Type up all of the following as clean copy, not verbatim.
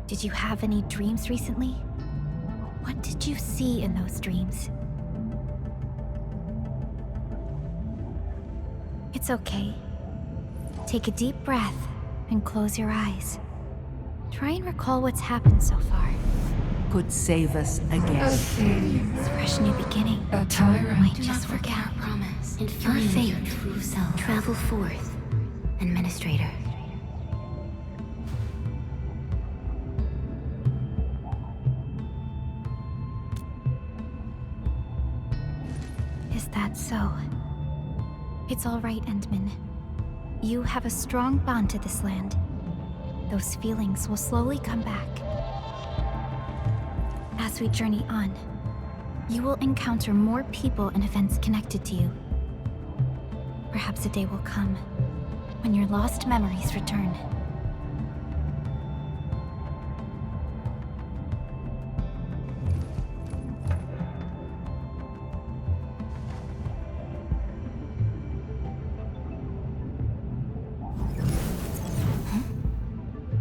Did you have any dreams recently? What did you see in those dreams? It's okay. Take a deep breath and close your eyes. Try and recall what's happened so far. Could save us again. A fresh new beginning. A tyrant. Might just forget. Our promise. And Your find fate. your true self. Travel forth. Endministrator. Is that so? It's all right, Endman. You have a strong bond to this land. Those feelings will slowly come back. As we journey on, you will encounter more people and events connected to you. Perhaps a day will come when your lost memories return.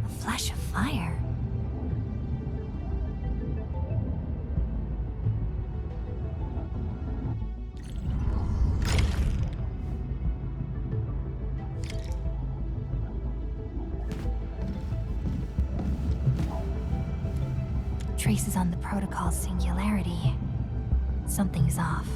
A flash of fire. Traces on the protocol's singularity. Something's off.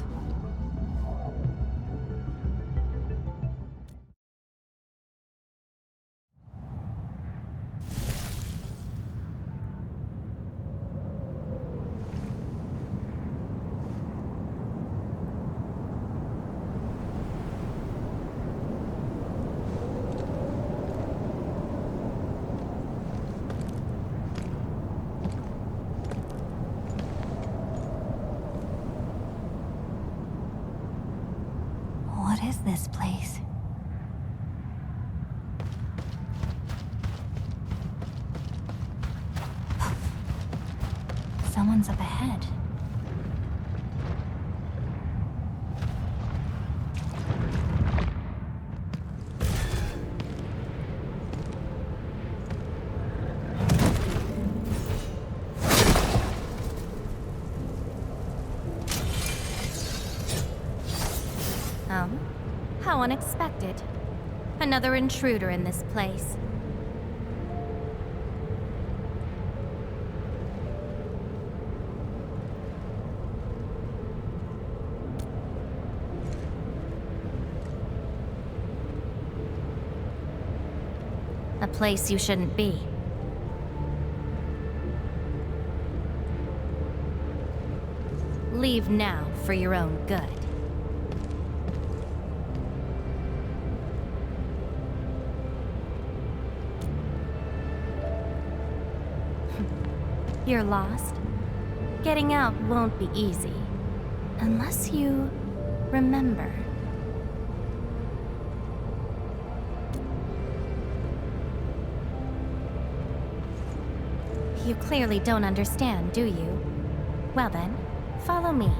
What is this place? Someone's up ahead. How unexpected. Another intruder in this place. A place you shouldn't be. Leave now for your own good. You're lost? Getting out won't be easy. Unless you remember. You clearly don't understand, do you? Well then, follow me.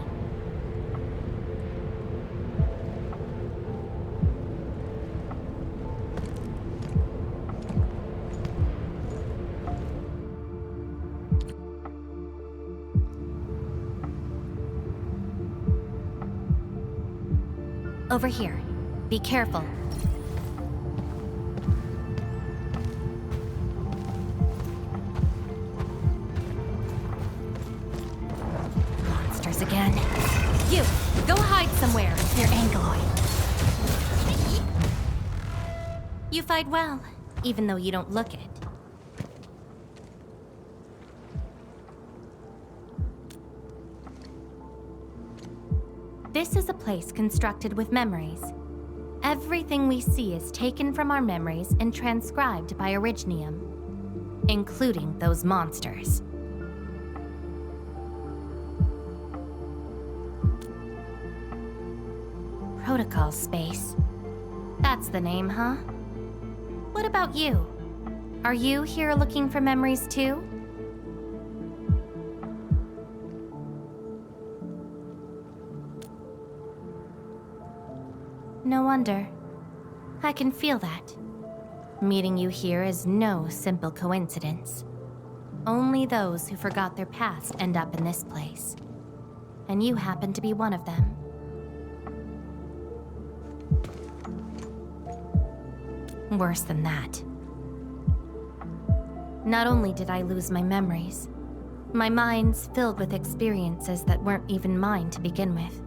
Over here. Be careful. Monsters again. You! Go hide somewhere! They're Angloid. You fight well, even though you don't look it. This is a place constructed with memories. Everything we see is taken from our memories and transcribed by Originium, including those monsters. Protocol space. That's the name, huh? What about you? Are you here looking for memories too? No wonder. I can feel that. Meeting you here is no simple coincidence. Only those who forgot their past end up in this place. And you happen to be one of them. Worse than that. Not only did I lose my memories, my mind's filled with experiences that weren't even mine to begin with.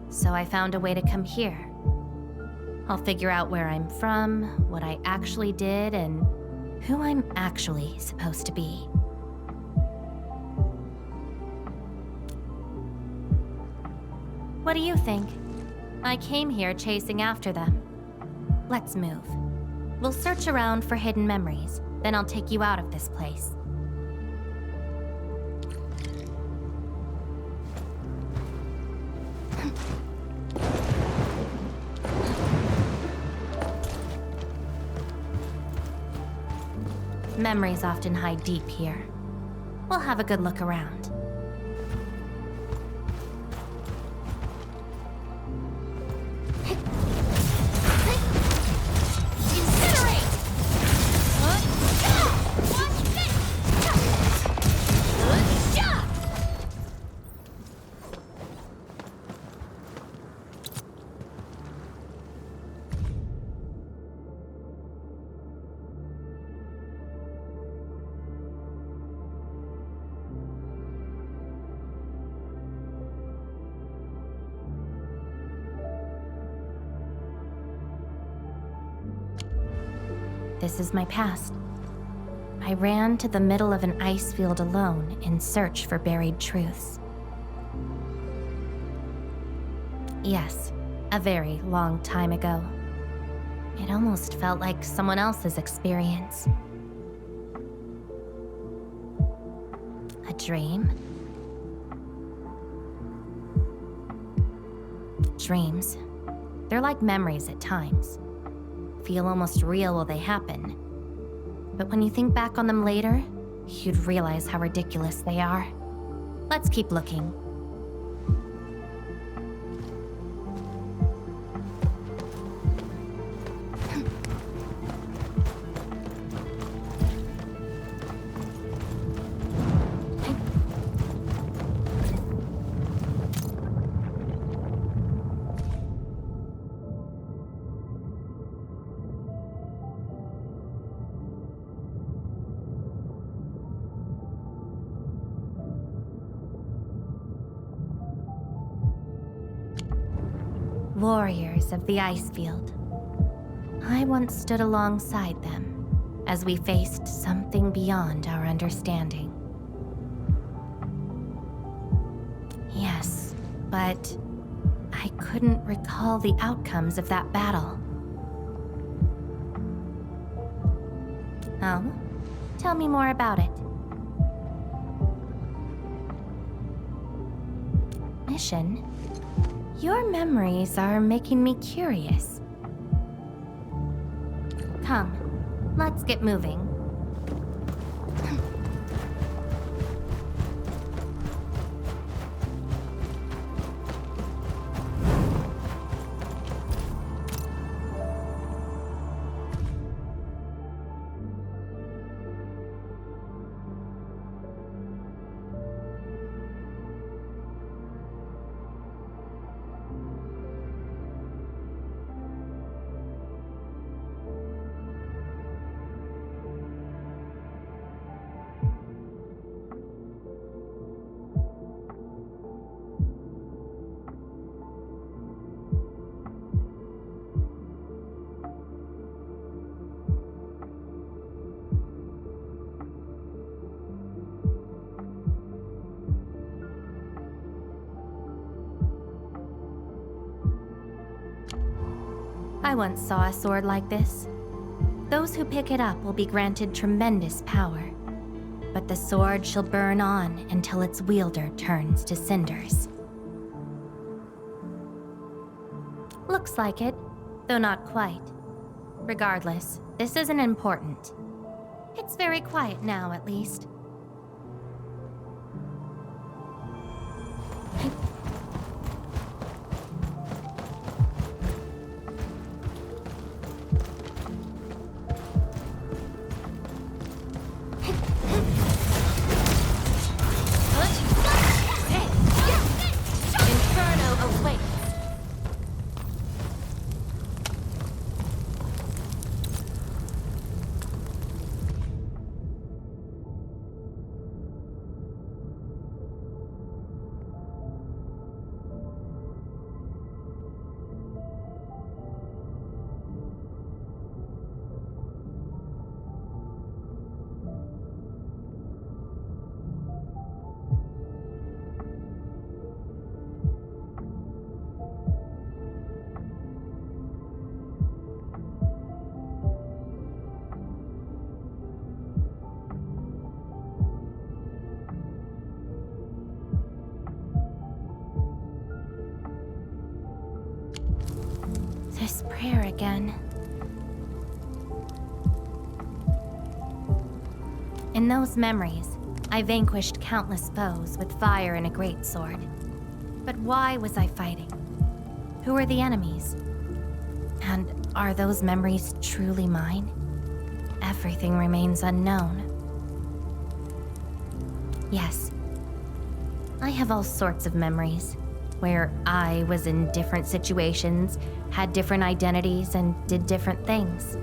So I found a way to come here. I'll figure out where I'm from, what I actually did, and who I'm actually supposed to be. What do you think? I came here chasing after them. Let's move. We'll search around for hidden memories, then I'll take you out of this place. Memories often hide deep here. We'll have a good look around. This is my past. I ran to the middle of an ice field alone in search for buried truths. Yes, a very long time ago. It almost felt like someone else's experience. A dream? Dreams. They're like memories at times. Feel almost real while they happen. But when you think back on them later, you'd realize how ridiculous they are. Let's keep looking. Warriors of the ice field. I once stood alongside them as we faced something beyond our understanding. Yes, but I couldn't recall the outcomes of that battle. Oh? Tell me more about it. Mission? Your memories are making me curious. Come, let's get moving. I once saw a sword like this. Those who pick it up will be granted tremendous power, but the sword shall burn on until its wielder turns to cinders. Looks like it, though not quite. Regardless, this isn't important. It's very quiet now, at least. This prayer again. In those memories, I vanquished countless foes with fire and a greatsword. But why was I fighting? Who are the enemies? And are those memories truly mine? Everything remains unknown. Yes, I have all sorts of memories, where I was in different situations, had different identities, and did different things.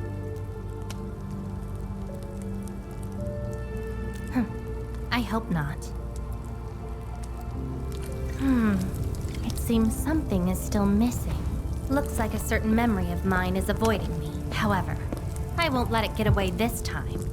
I hope not. It seems something is still missing. Looks like a certain memory of mine is avoiding me. However, I won't let it get away this time.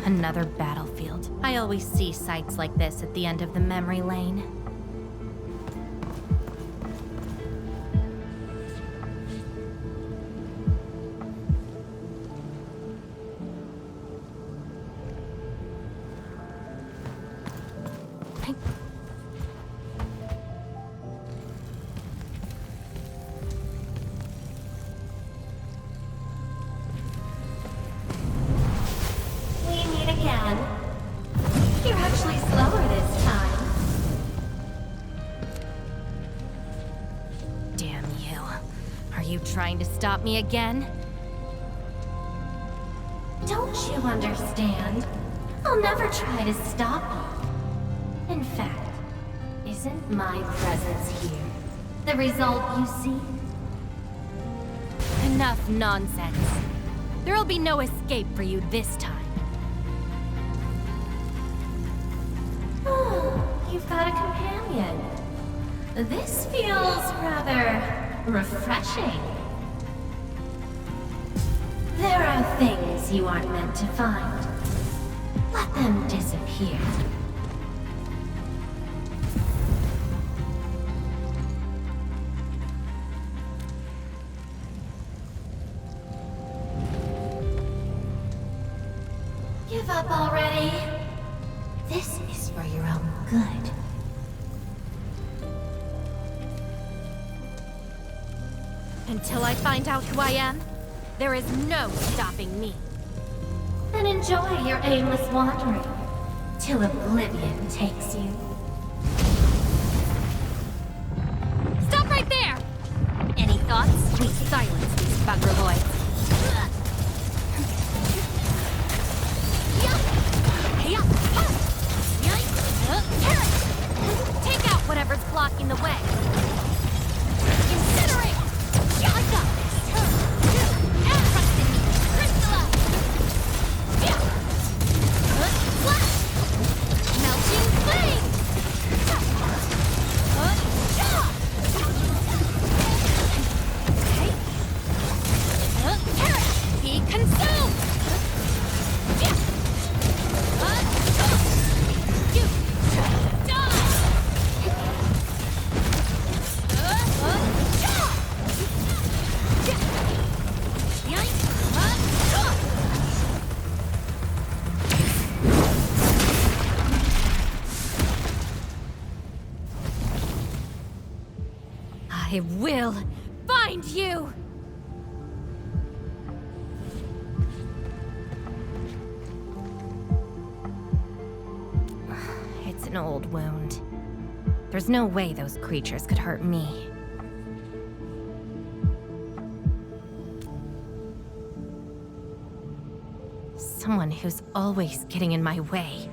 Another battlefield. I always see sights like this at the end of the memory lane. You're actually slower this time. Damn you. Are you trying to stop me again? Don't you understand? I'll never try to stop you. In fact, isn't my presence here the result you seek? Enough nonsense. There'll be no escape for you this time. You've got a companion. This feels rather refreshing. There are things you aren't meant to find. Let them disappear. Give up already. This is for your own good. Until I find out who I am, there is no stopping me. Then enjoy your aimless wandering, till oblivion takes you. Stop right there! Any thoughts? Please silence these bugger boys. Take out whatever's blocking the way. Incinerate! I got this. Trust in me. Crystallize. Flash! Melting flame! Carrot! Be consumed! I will find you! It's an old wound. There's no way those creatures could hurt me. Someone who's always getting in my way.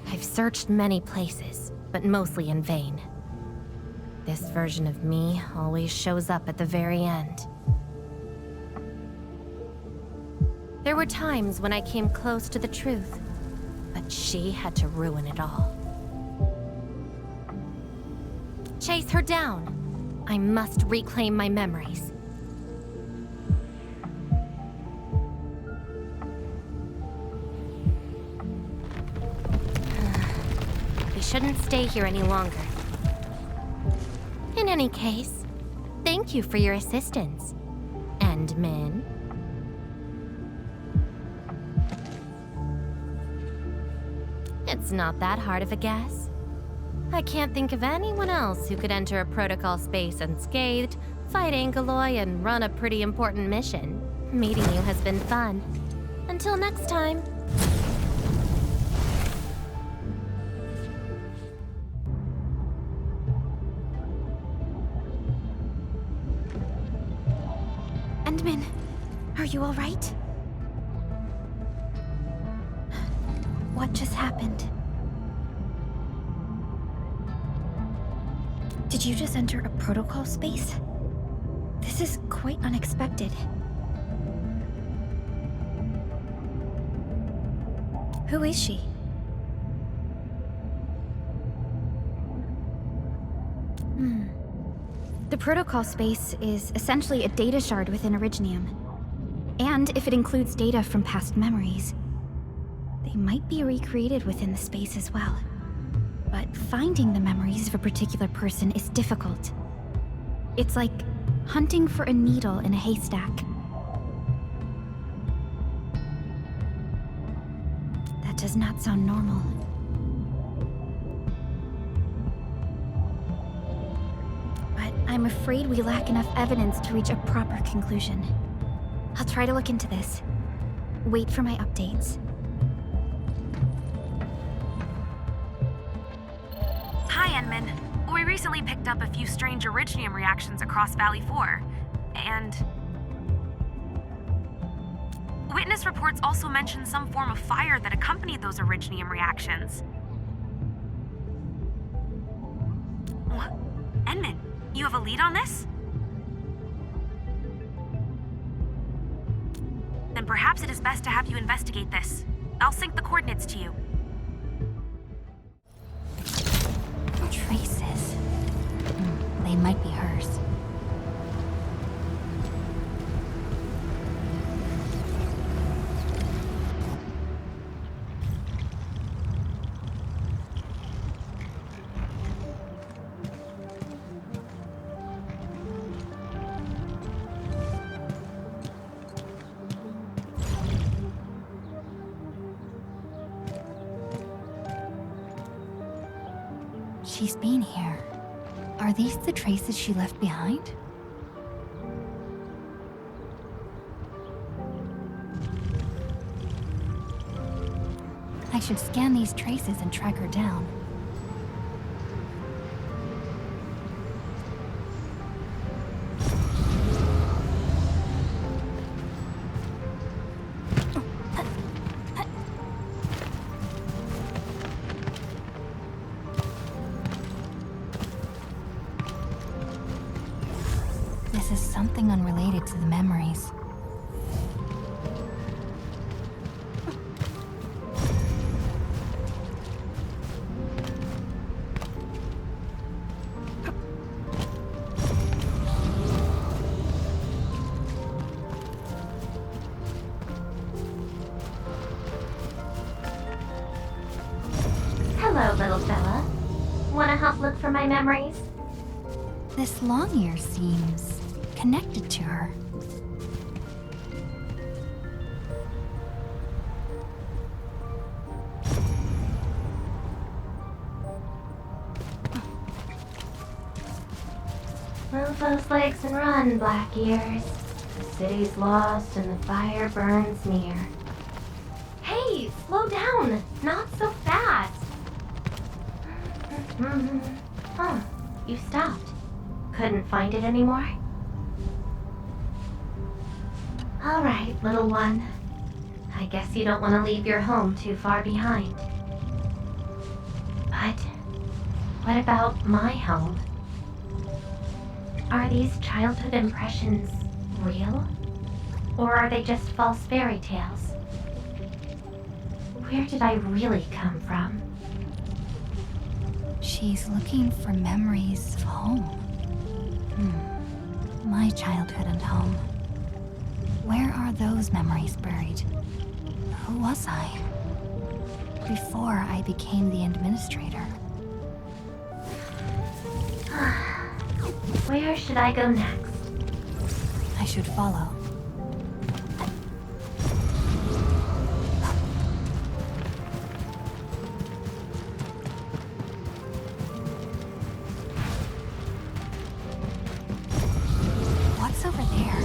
I've searched many places, but mostly in vain. This version of me always shows up at the very end. There were times when I came close to the truth, but she had to ruin it all. Chase her down. I must reclaim my memories. shouldn't stay here any longer. In any case, thank you for your assistance, Endmin. It's not that hard of a guess. I can't think of anyone else who could enter a protocol space unscathed, fight Angeloy, and run a pretty important mission. Meeting you has been fun. Until next time. Endmin, are you all right? What just happened? Did you just enter a protocol space? This is quite unexpected. Who is she? The protocol space is essentially a data shard within Originium. And if it includes data from past memories, they might be recreated within the space as well. But finding the memories of a particular person is difficult. It's like hunting for a needle in a haystack. That does not sound normal. But I'm afraid we lack enough evidence to reach a proper conclusion. I'll try to look into this. Wait for my updates. Hi, Enman. We recently picked up a few strange Originium reactions across Valley 4, and... Witness reports also mention some form of fire that accompanied those Originium reactions. Enman, you have a lead on this? Then perhaps it is best to have you investigate this. I'll sync the coordinates to you. Traces. They might be hers. She's been here. Are these the traces she left behind? I should scan these traces and track her down. This is something unrelated to the memories. Hello, little fella. Wanna help look for my memories? This long ear seems connected to her. Move those legs and run, Black Ears. The city's lost and the fire burns near. Hey, slow down! Not so fast! Oh, you stopped. Couldn't find it anymore? Alright, little one. I guess you don't want to leave your home too far behind. But what about my home? Are these childhood impressions real? Or are they just false fairy tales? Where did I really come from? She's looking for memories of home. My childhood and home. Where are those memories buried? Who was I? Before I became the Endministrator. Where should I go next? I should follow. What's over there?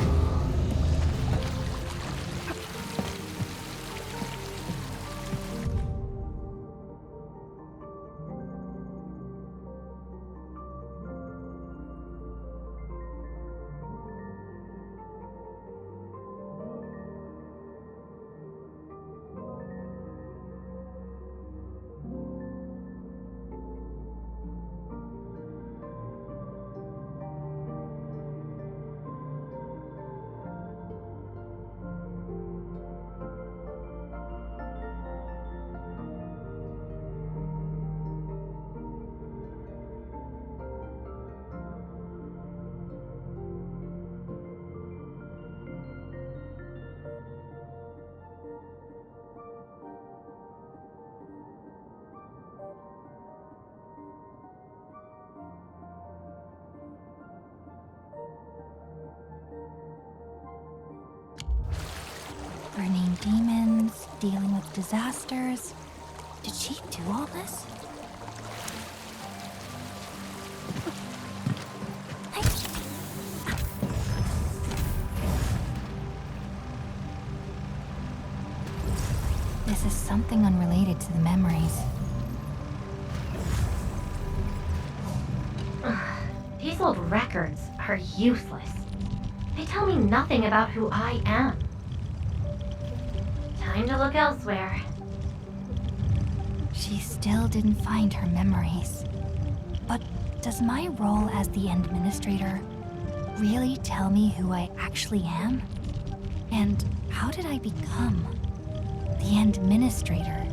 Burning demons, dealing with disasters. Did she do all this? This is something unrelated to the memories. These old records are useless. They tell me nothing about who I am. Time to look elsewhere. She still didn't find her memories. But does my role as the Endministrator really tell me who I actually am? And how did I become the Endministrator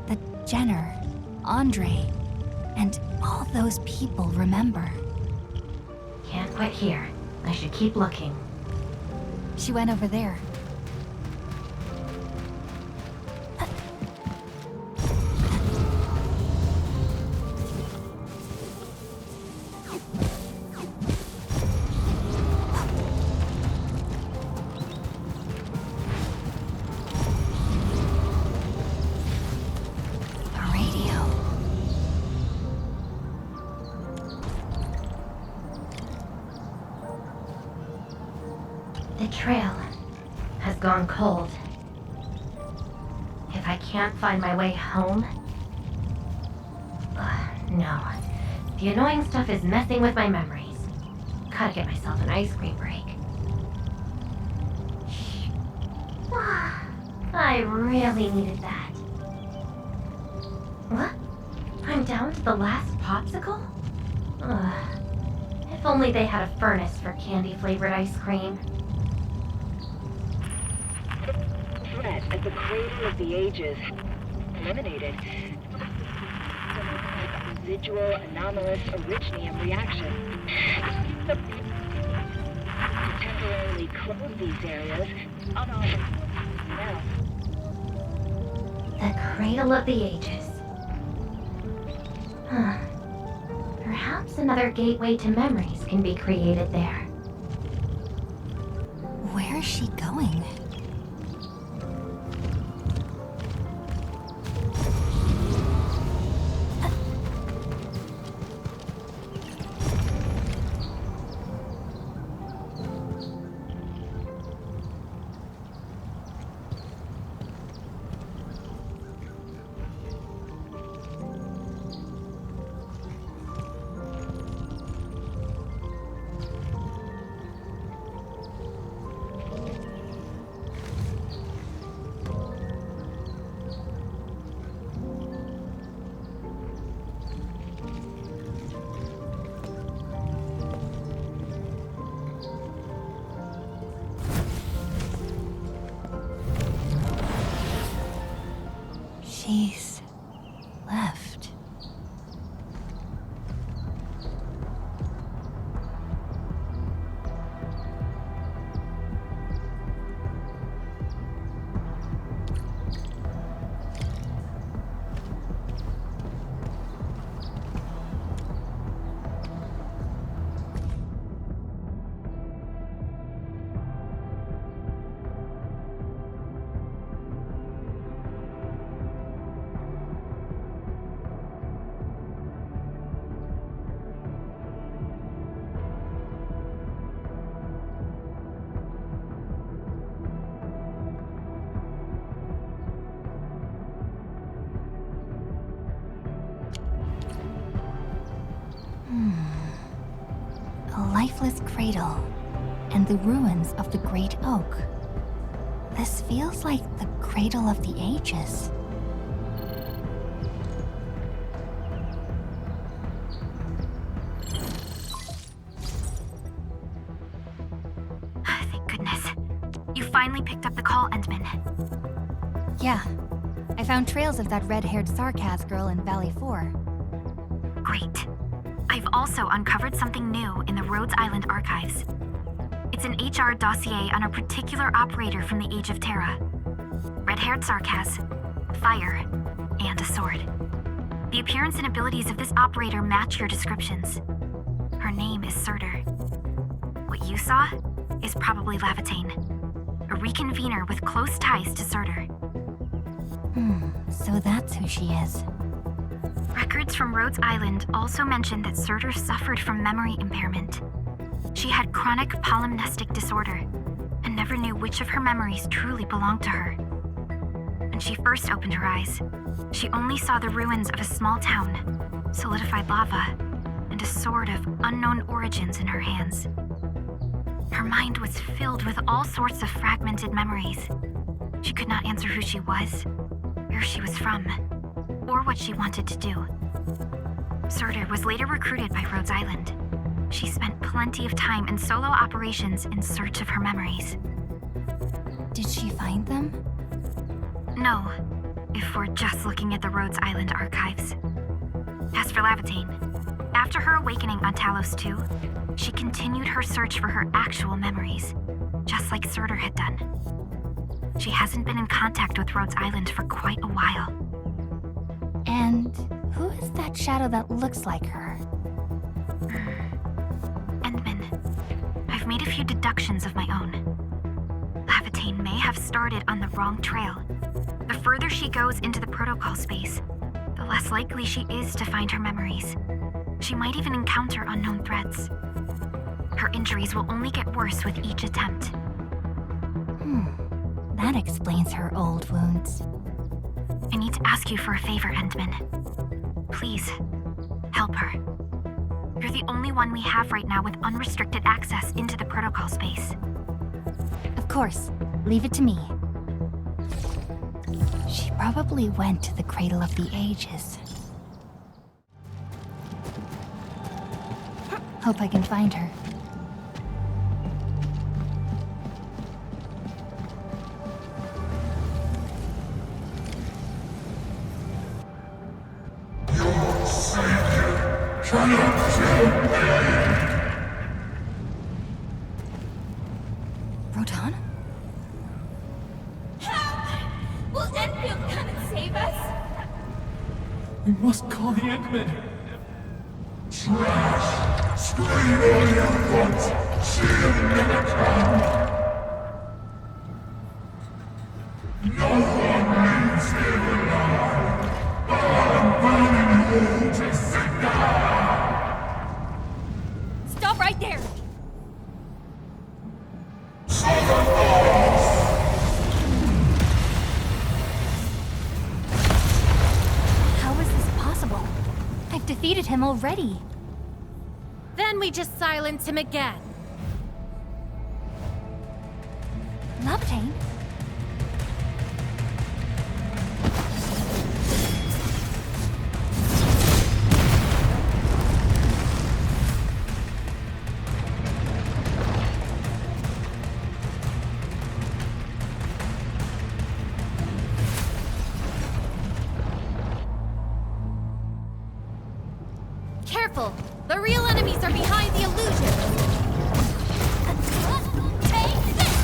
that Jenner, Andre, and all those people remember? Can't quit here. I should keep looking. She went over there. The trail has gone cold. If I can't find my way home... no. The annoying stuff is messing with my memories. Gotta get myself an ice cream break. I really needed that. What? I'm down to the last popsicle? If only they had a furnace for candy-flavored ice cream. Threat at the cradle of the ages. Eliminated. Residual anomalous originium reaction. To temporarily close these areas. Now. The cradle of the ages. Perhaps another gateway to memories can be created there. Where is she going? She's left. lifeless cradle, and the ruins of the Great Oak. This feels like the cradle of the ages. Thank goodness. You finally picked up the call, Endman. Yeah, I found trails of that red-haired Sarkaz girl in Valley 4. Great. I've also uncovered something new in the Rhodes Island archives. It's an HR dossier on a particular operator from the Age of Terra. Red-haired Sarkaz, fire, and a sword. The appearance and abilities of this operator match your descriptions. Her name is Surtr. What you saw is probably Laevatain, a reconvener with close ties to Surtr. So that's who she is. Records from Rhodes Island also mention that Surtr suffered from memory impairment. She had chronic polymnestic disorder and never knew which of her memories truly belonged to her. When she first opened her eyes, she only saw the ruins of a small town, solidified lava, and a sword of unknown origins in her hands. Her mind was filled with all sorts of fragmented memories. She could not answer who she was, where she was from, or what she wanted to do. Surtr was later recruited by Rhodes Island. She spent plenty of time in solo operations in search of her memories. Did she find them? No, if we're just looking at the Rhodes Island archives. As for Laevatain, after her awakening on Talos 2, she continued her search for her actual memories, just like Surtr had done. She hasn't been in contact with Rhodes Island for quite a while. And who is that shadow that looks like her? Endman, I've made a few deductions of my own. Laevatain may have started on the wrong trail. The further she goes into the protocol space, the less likely she is to find her memories. She might even encounter unknown threats. Her injuries will only get worse with each attempt. That explains her old wounds. I need to ask you for a favor, Endman. Please, help her. You're the only one we have right now with unrestricted access into the protocol space. Of course, leave it to me. She probably went to the Cradle of the Ages. Hope I can find her. Rotan? Will Endfield come and save us? We must call the Endmen. Trash! Scream all you want! See him never come! No one leaves here alive! I'm burning you to cinder! Stop right there! How is this possible? I've defeated him already. Then we just silence him again. Laevatain? Careful! The real enemies are behind the illusion! Take this!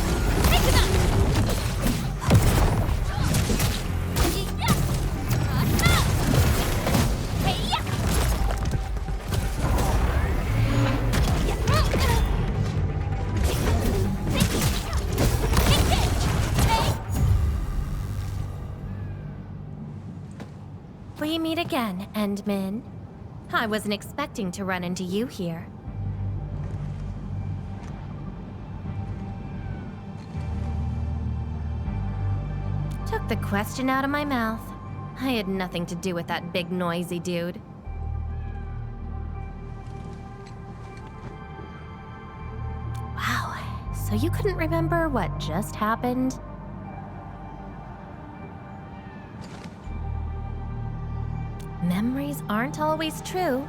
Take him out! We meet again, Endman. I wasn't expecting to run into you here. Took the question out of my mouth. I had nothing to do with that big noisy dude. So you couldn't remember what just happened? Memories aren't always true.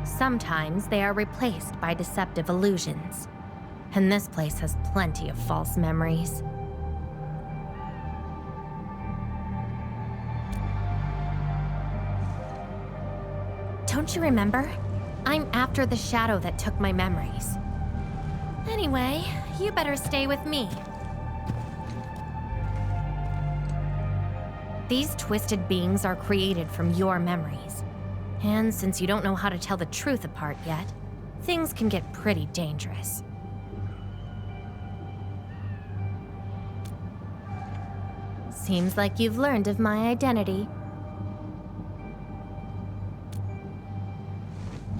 Sometimes they are replaced by deceptive illusions. And this place has plenty of false memories. Don't you remember? I'm after the shadow that took my memories. Anyway, you better stay with me. These twisted beings are created from your memories. And since you don't know how to tell the truth apart yet, things can get pretty dangerous. Seems like you've learned of my identity.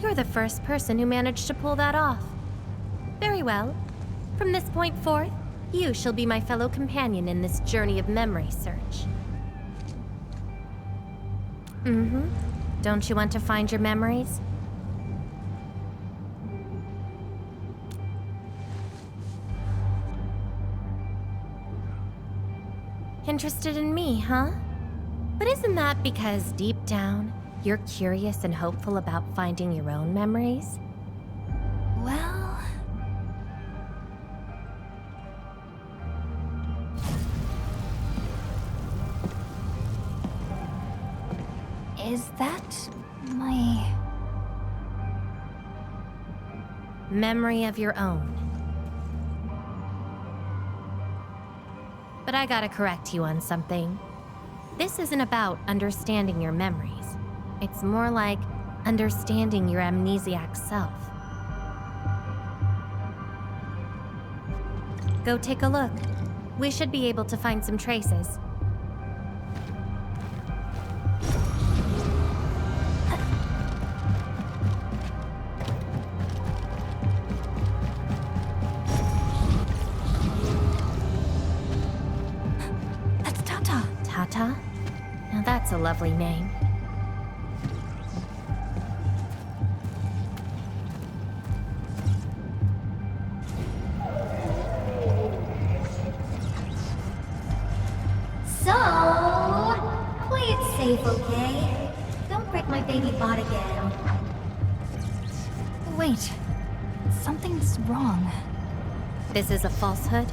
You're the first person who managed to pull that off. Very well. From this point forth, you shall be my fellow companion in this journey of memory search. Don't you want to find your memories? Interested in me, huh? But isn't that because deep down, you're curious and hopeful about finding your own memories? Well... Is that my... Memory of your own. But I gotta correct you on something. This isn't about understanding your memories. It's more like understanding your amnesiac self. Go take a look. We should be able to find some traces. That's Tata. Tata? Now that's a lovely name. So, play it safe, okay? Don't break my baby bot again. Wait. Something's wrong. This is a falsehood?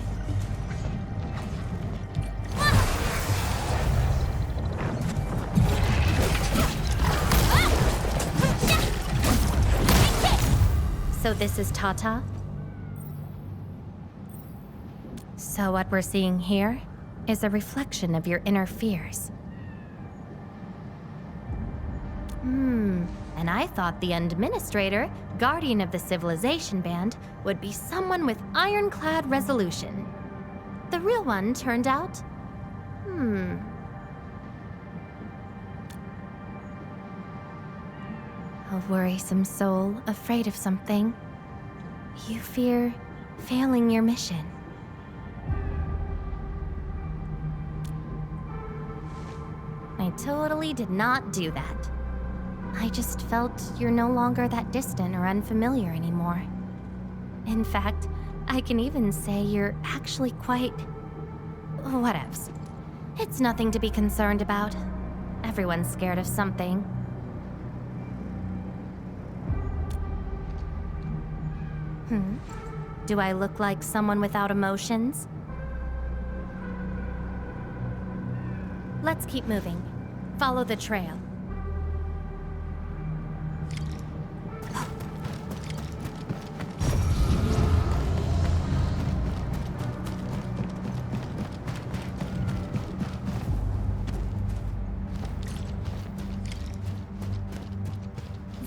So this is Tata? So what we're seeing here is a reflection of your inner fears. And I thought the Endministrator, guardian of the civilization band, would be someone with ironclad resolution. The real one turned out... A worrisome soul, afraid of something. You fear failing your mission. I totally did not do that. I just felt you're no longer that distant or unfamiliar anymore. In fact, I can even say you're actually quite... whatevs. It's nothing to be concerned about. Everyone's scared of something. Do I look like someone without emotions? Let's keep moving. Follow the trail.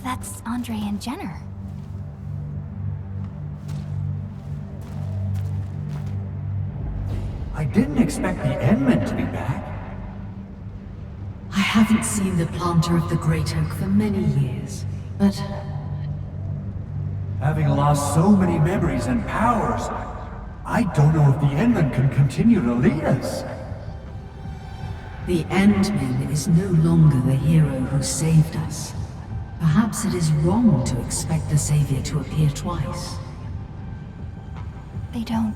That's Andre and Jenner. I didn't expect the Endmen to be back. I haven't seen the planter of the Great Oak for many years, but... Having lost so many memories and powers, I don't know if the Endmen can continue to lead us. The Endman is no longer the hero who saved us. Perhaps it is wrong to expect the Savior to appear twice. They don't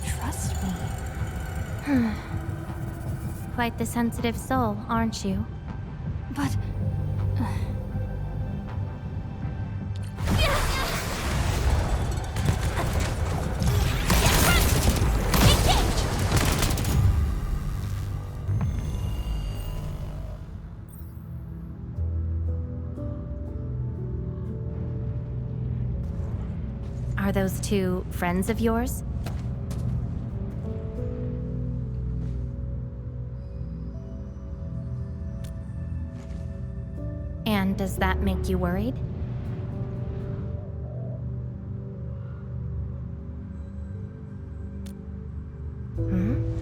trust me. Quite the sensitive soul, aren't you? But... Are those two friends of yours? And does that make you worried?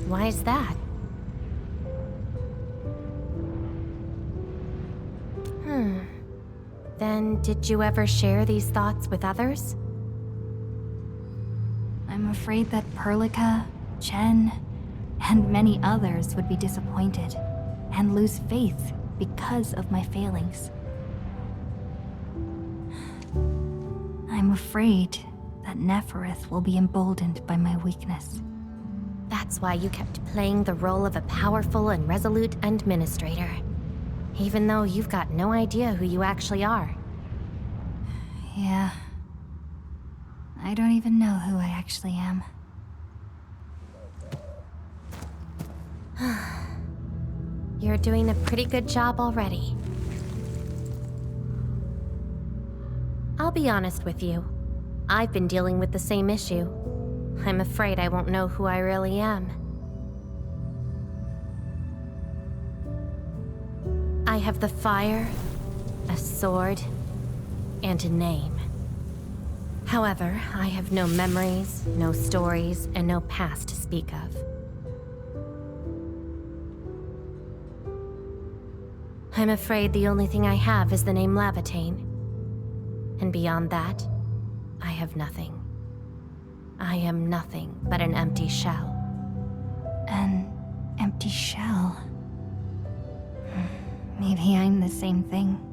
Why is that? Then did you ever share these thoughts with others? I'm afraid that Perlica, Chen, and many others would be disappointed and lose faith because of my failings. I'm afraid that Nefereth will be emboldened by my weakness. That's why you kept playing the role of a powerful and resolute Endministrator, even though you've got no idea who you actually are. Yeah. I don't even know who I actually am. You're doing a pretty good job already. I'll be honest with you. I've been dealing with the same issue. I'm afraid I won't know who I really am. I have the fire, a sword, and a name. However, I have no memories, no stories, and no past to speak of. I'm afraid the only thing I have is the name Laevatain. And beyond that, I have nothing. I am nothing but an empty shell. An empty shell. Maybe I'm the same thing.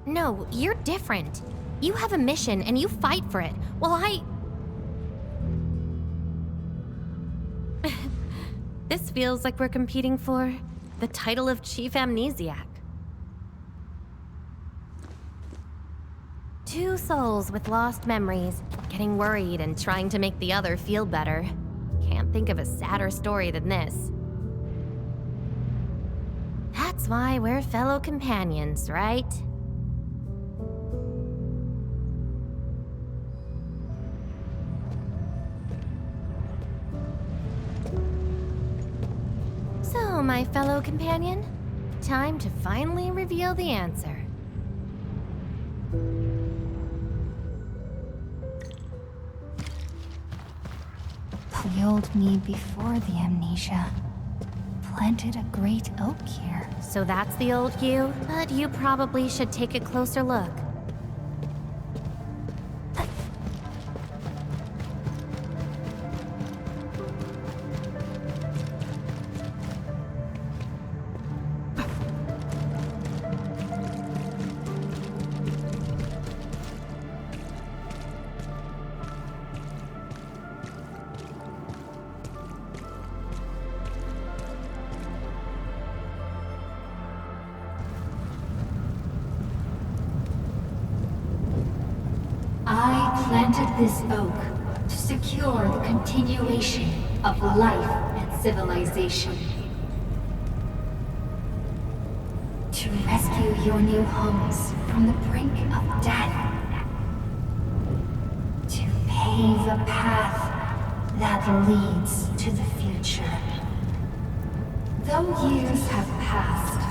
No, you're different. You have a mission and you fight for it, while This feels like we're competing for the title of Chief Amnesiac. Two souls with lost memories, getting worried and trying to make the other feel better. Can't think of a sadder story than this. That's why we're fellow companions, right? So, my fellow companion, time to finally reveal the answer. The old me before the amnesia planted a great oak here. So that's the old you? But you probably should take a closer look. I planted this oak to secure the continuation of life and civilization. To rescue your new homes from the brink of death. To pave a path that leads to the future. Though years have passed,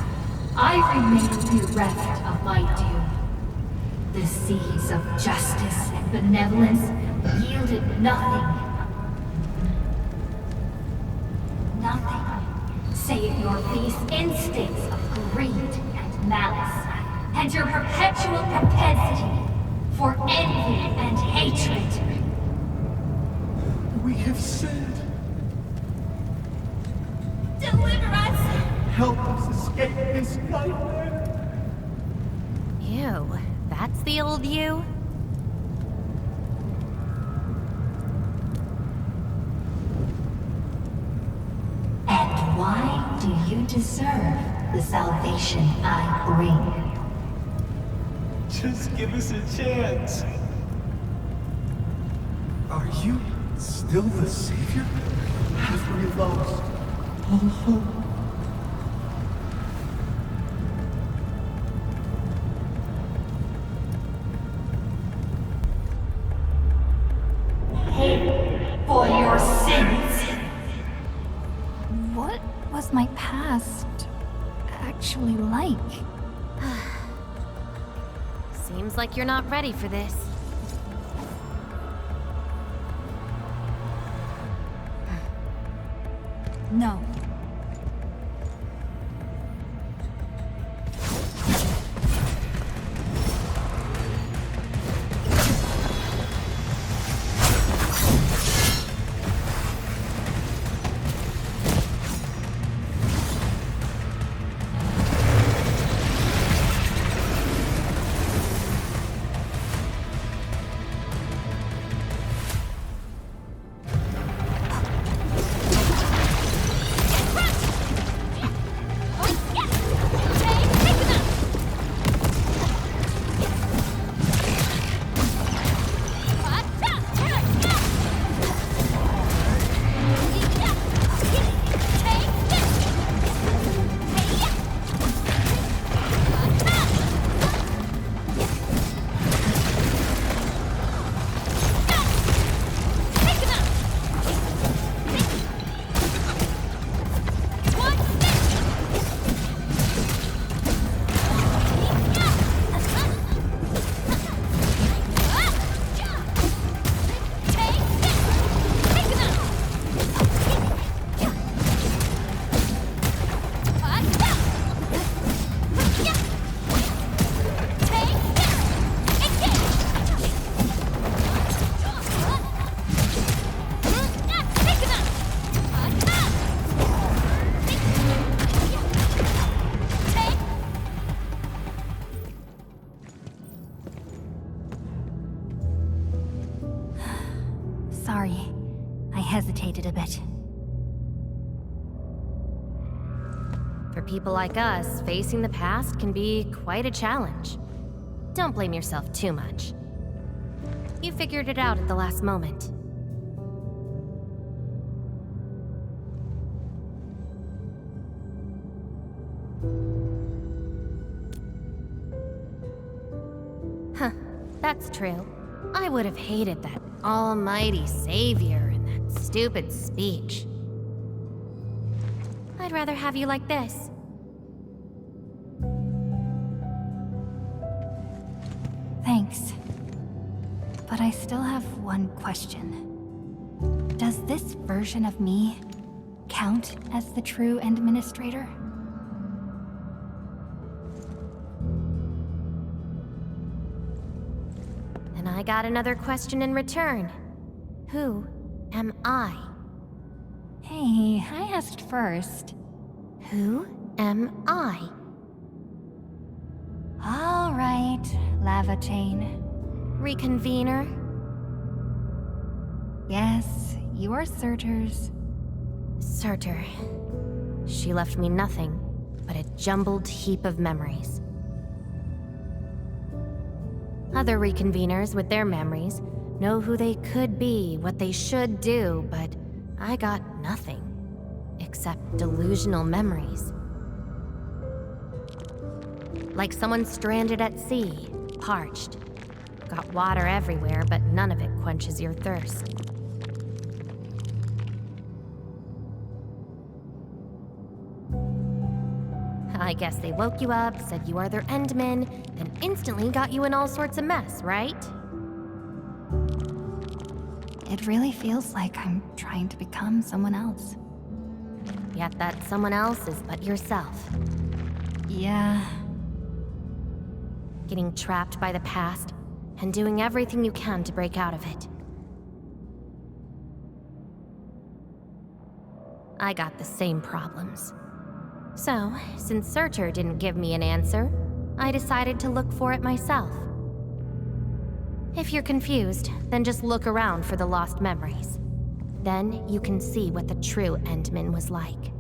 I remain bereft of my due. The seeds of justice and benevolence yielded nothing. Nothing, save your base instincts of greed and malice, and your perpetual propensity for envy and hatred. We have sinned. Deliver us! help us escape this nightmare. Ew, that's the old you? And why do you deserve the salvation I bring? Just give us a chance. Are you still the savior? Have we lost all hope? Pay for your sins! What was my past actually like? Seems like you're not ready for this. No. Sorry, I hesitated a bit. For people like us, facing the past can be quite a challenge. Don't blame yourself too much. You figured it out at the last moment. Huh, that's true. I would have hated that almighty savior and that stupid speech. I'd rather have you like this. Thanks. But I still have one question. Does this version of me count as the true Endministrator? And I got another question in return. Who am I? Hey, I asked first. Who am I? All right, Laevatain. Reconvener? Yes, you are Surtr's. Surtr. She left me nothing but a jumbled heap of memories. Other reconveners with their memories know who they could be, what they should do, but I got nothing except delusional memories. Like someone stranded at sea, parched. Got water everywhere, but none of it quenches your thirst. I guess they woke you up, said you are their Endman, and instantly got you in all sorts of mess, right? It really feels like I'm trying to become someone else. Yet that someone else is but yourself. Yeah. Getting trapped by the past, and doing everything you can to break out of it. I got the same problems. So, since Surtr didn't give me an answer, I decided to look for it myself. If you're confused, then just look around for the lost memories. Then you can see what the true Endman was like.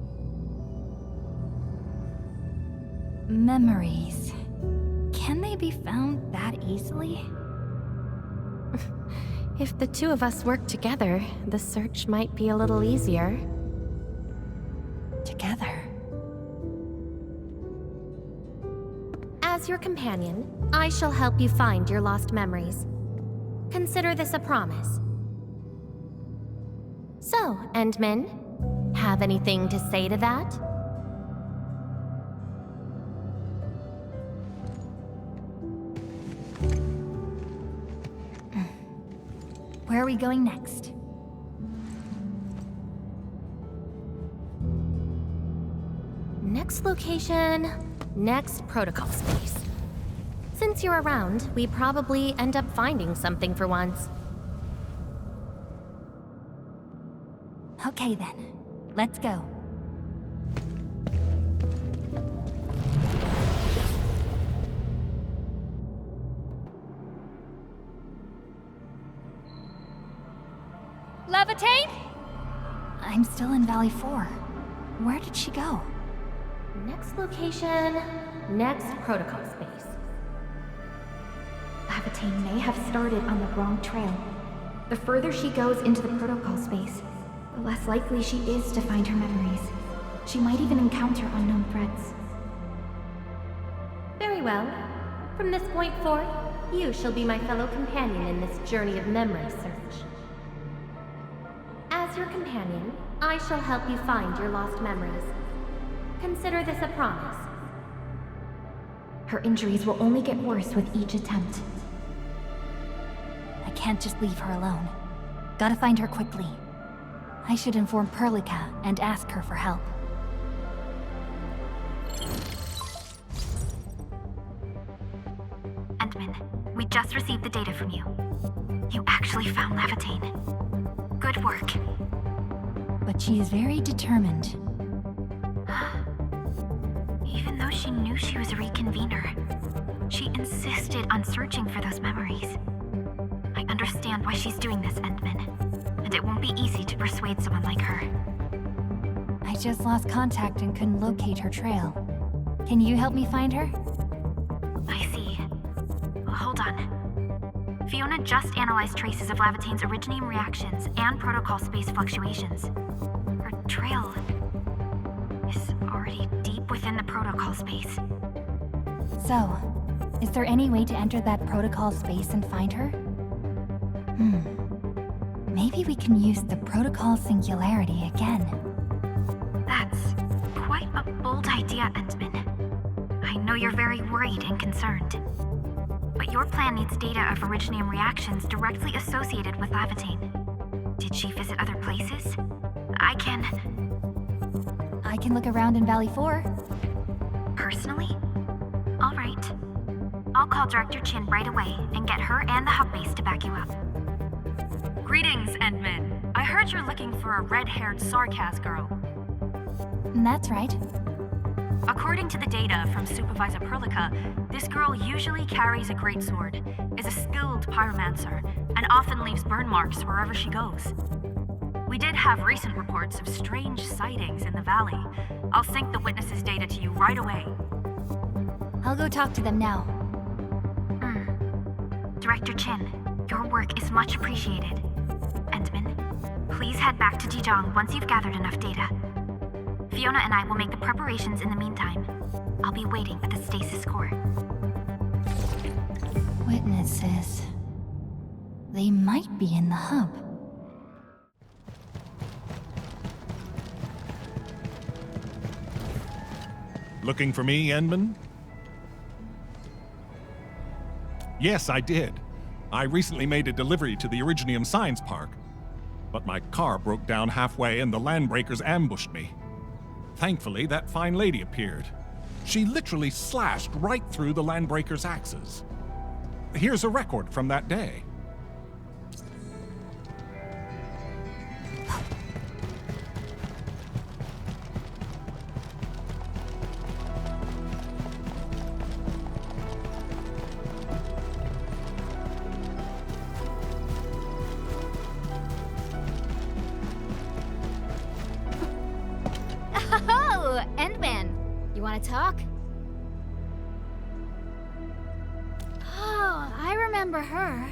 Memories. Can they be found that easily? If the two of us work together, the search might be a little easier. Together? As your companion, I shall help you find your lost memories. Consider this a promise. So, Endman, have anything to say to that? Where are we going next? Next location, next protocol space. Since you're around, we probably end up finding something for once. Okay then, let's go. Laevatain? I'm still in Valley 4. Where did she go? Next location, next protocol space. Laevatain may have started on the wrong trail. The further she goes into the protocol space, the less likely she is to find her memories. She might even encounter unknown threats. Very well. From this point forth, you shall be my fellow companion in this journey of memory search. As your companion, I shall help you find your lost memories. Consider this a promise. Her injuries will only get worse with each attempt. I can't just leave her alone. Gotta find her quickly. I should inform Perlica and ask her for help. Endman, we just received the data from you. You actually found Laevatain. Good work. But she is very determined. Even though she knew she was a reconvener, she insisted on searching for those memories. I understand why she's doing this, Endman, and it won't be easy to persuade someone like her. I just lost contact and couldn't locate her trail. Can you help me find her? I see. Hold on. Fiona just analyzed traces of Laevatain's originium reactions and protocol space fluctuations. Her trail is already deep within the protocol space. So, is there any way to enter that protocol space and find her? Maybe we can use the protocol singularity again. That's quite a bold idea, Endman. I know you're very worried and concerned. But your plan needs data of originium reactions directly associated with Laevatain. Did she visit other places? I can look around in Valley 4. Personally? All right. I'll call Director Qin right away and get her and the hub base to back you up. Greetings, Endman. I heard you're looking for a red-haired Sarkaz girl. That's right. According to the data from Supervisor Perlica, this girl usually carries a greatsword, is a skilled pyromancer, and often leaves burn marks wherever she goes. We did have recent reports of strange sightings in the valley. I'll sync the witnesses' data to you right away. I'll go talk to them now. Director Qin, your work is much appreciated. Endman, please head back to Dijong once you've gathered enough data. Fiona and I will make the preparations in the meantime. I'll be waiting at the stasis core. Witnesses. They might be in the hub. Looking for me, Endman? Yes, I did. I recently made a delivery to the Originium Science Park. But my car broke down halfway and the landbreakers ambushed me. Thankfully, that fine lady appeared. She literally slashed right through the landbreakers' axes. Here's a record from that day. Oh, Endman. You want to talk? Oh, I remember her.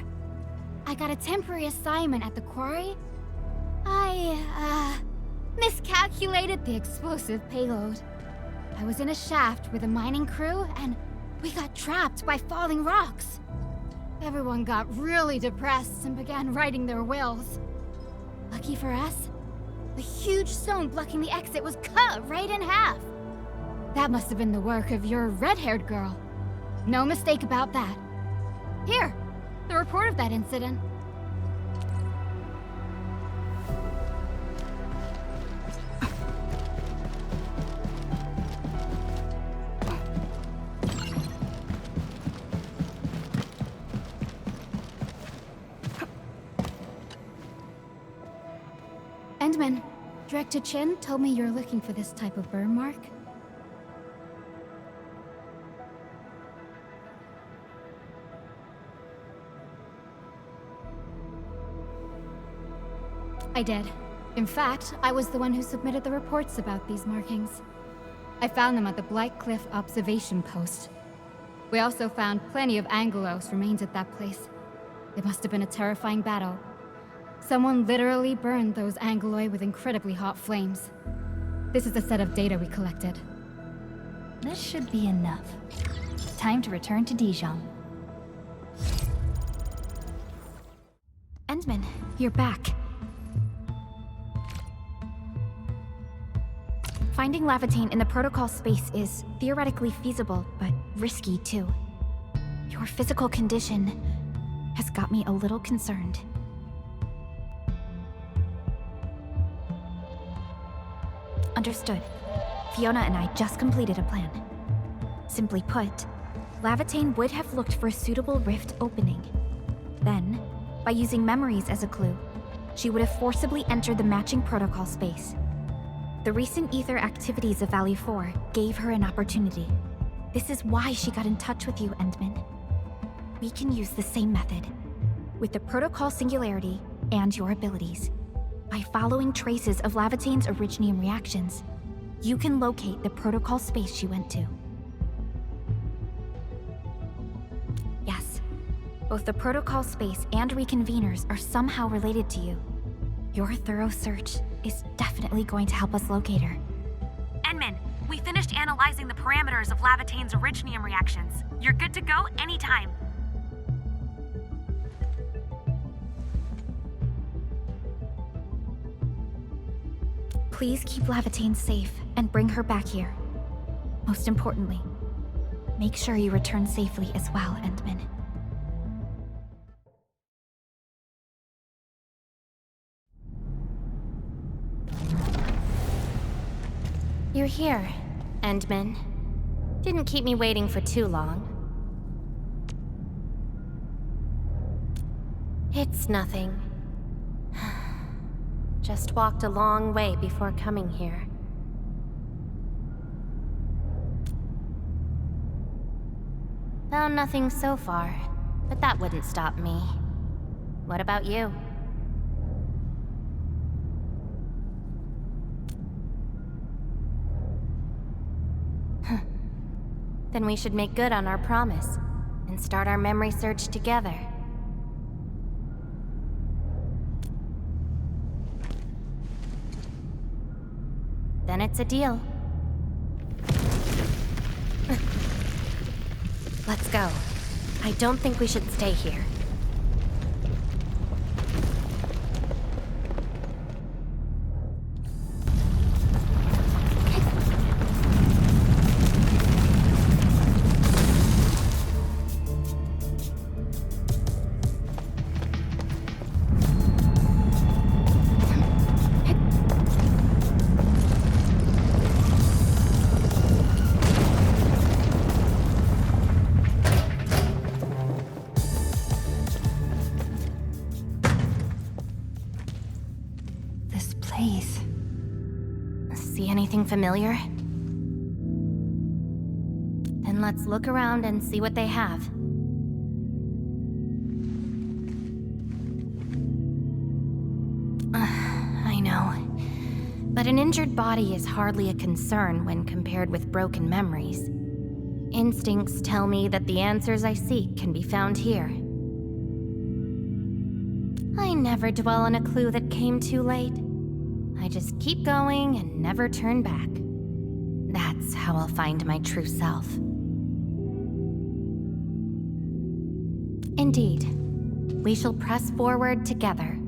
I got a temporary assignment at the quarry. I, miscalculated the explosive payload. I was in a shaft with a mining crew, and we got trapped by falling rocks. Everyone got really depressed and began writing their wills. Lucky for us, the huge stone blocking the exit was cut right in half. That must have been the work of your red-haired girl. No mistake about that. Here, the report of that incident. Endman, Director Qin told me you're looking for this type of burn mark. I did. In fact, I was the one who submitted the reports about these markings. I found them at the Blight Cliff observation post. We also found plenty of Angelos remains at that place. It must have been a terrifying battle. Someone literally burned those Angeloi with incredibly hot flames. This is the set of data we collected. This should be enough. Time to return to Dijon. Endman, you're back. Finding Laevatain in the protocol space is theoretically feasible, but risky too. Your physical condition has got me a little concerned. Understood. Fiona and I just completed a plan. Simply put, Laevatain would have looked for a suitable rift opening. Then, by using memories as a clue, she would have forcibly entered the matching protocol space. The recent ether activities of Value 4 gave her an opportunity. This is why she got in touch with you, Endman. We can use the same method, with the protocol singularity and your abilities. By following traces of Laevatain's originium reactions, you can locate the protocol space she went to. Yes, both the protocol space and reconveners are somehow related to you. Your thorough search is definitely going to help us locate her. Endman, we finished analyzing the parameters of Laevatain's originium reactions. You're good to go anytime. Please keep Laevatain safe and bring her back here. Most importantly, make sure you return safely as well, Endman. You're here, Endman. Didn't keep me waiting for too long. It's nothing. Just walked a long way before coming here. Found nothing so far, but that wouldn't stop me. What about you? Then we should make good on our promise and start our memory search together. Then it's a deal. Let's go. I don't think we should stay here. Anything familiar? Then let's look around and see what they have. I know, but But an injured body is hardly a concern when compared with broken memories. Instincts tell me that the answers I seek can be found here. I never dwell on a clue that came too late. I just keep going and never turn back. That's how I'll find my true self. Indeed, we shall press forward together.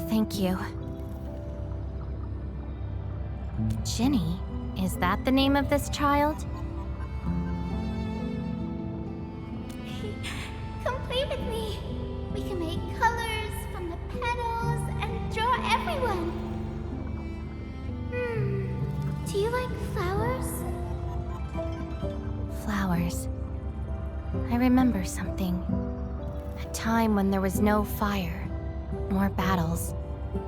Thank you. Ginny? Is that the name of this child? Come play with me. We can make colors from the petals and draw everyone. Do you like flowers? Flowers. I remember something. A time when there was no fire, nor battles,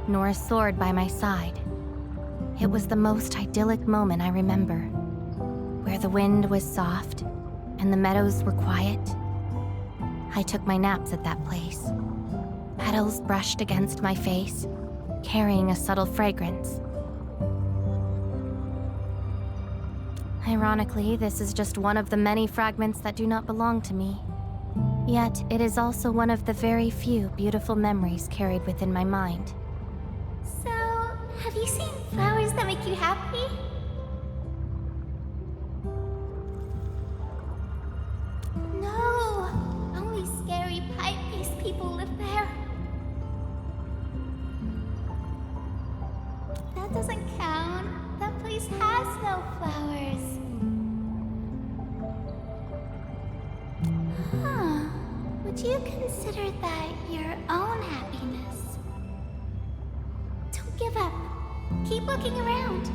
nor a sword by my side. It was the most idyllic moment I remember, where the wind was soft and the meadows were quiet. I took my naps at that place. Petals brushed against my face, carrying a subtle fragrance. Ironically, this is just one of the many fragments that do not belong to me. Yet, it is also one of the very few beautiful memories carried within my mind. So, have you seen flowers that make you happy? No, only scary pipe-faced people live there. That doesn't count. That place has no flowers. Huh. Would you consider that your own happiness? Don't give up. Keep looking around.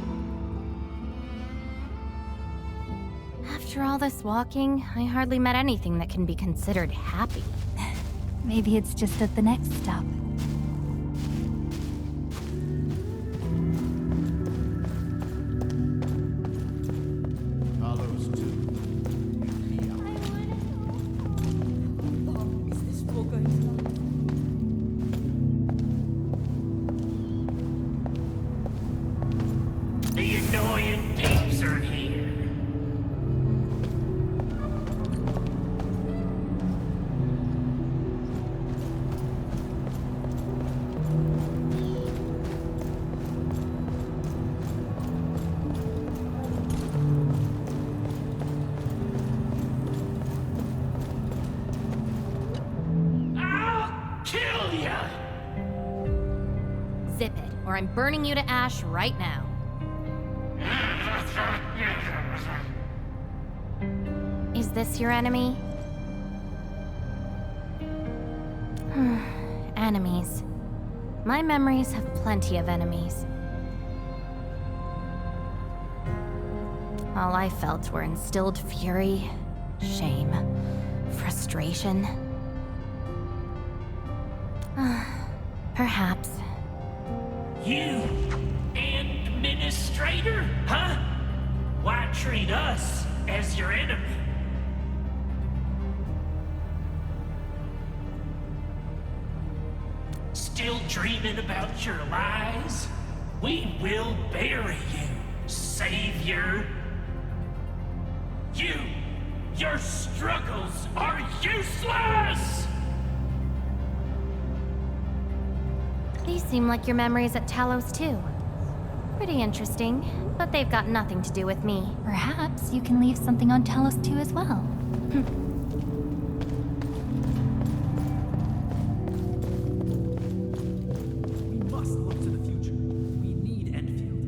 After all this walking, I hardly met anything that can be considered happy. Maybe it's just at the next stop. or I'm burning you to ash right now. Is this your enemy? Enemies. My memories have plenty of enemies. All I felt were instilled fury, shame, frustration. Perhaps. You, Endministrator, huh? Why treat us as your enemy? Still dreaming about your lies? We will bury you, Savior. Your struggles are useless! These seem like your memories at Talos too. Pretty interesting, but they've got nothing to do with me. Perhaps you can leave something on Talos too as well. We must look to the future. We need Endfield.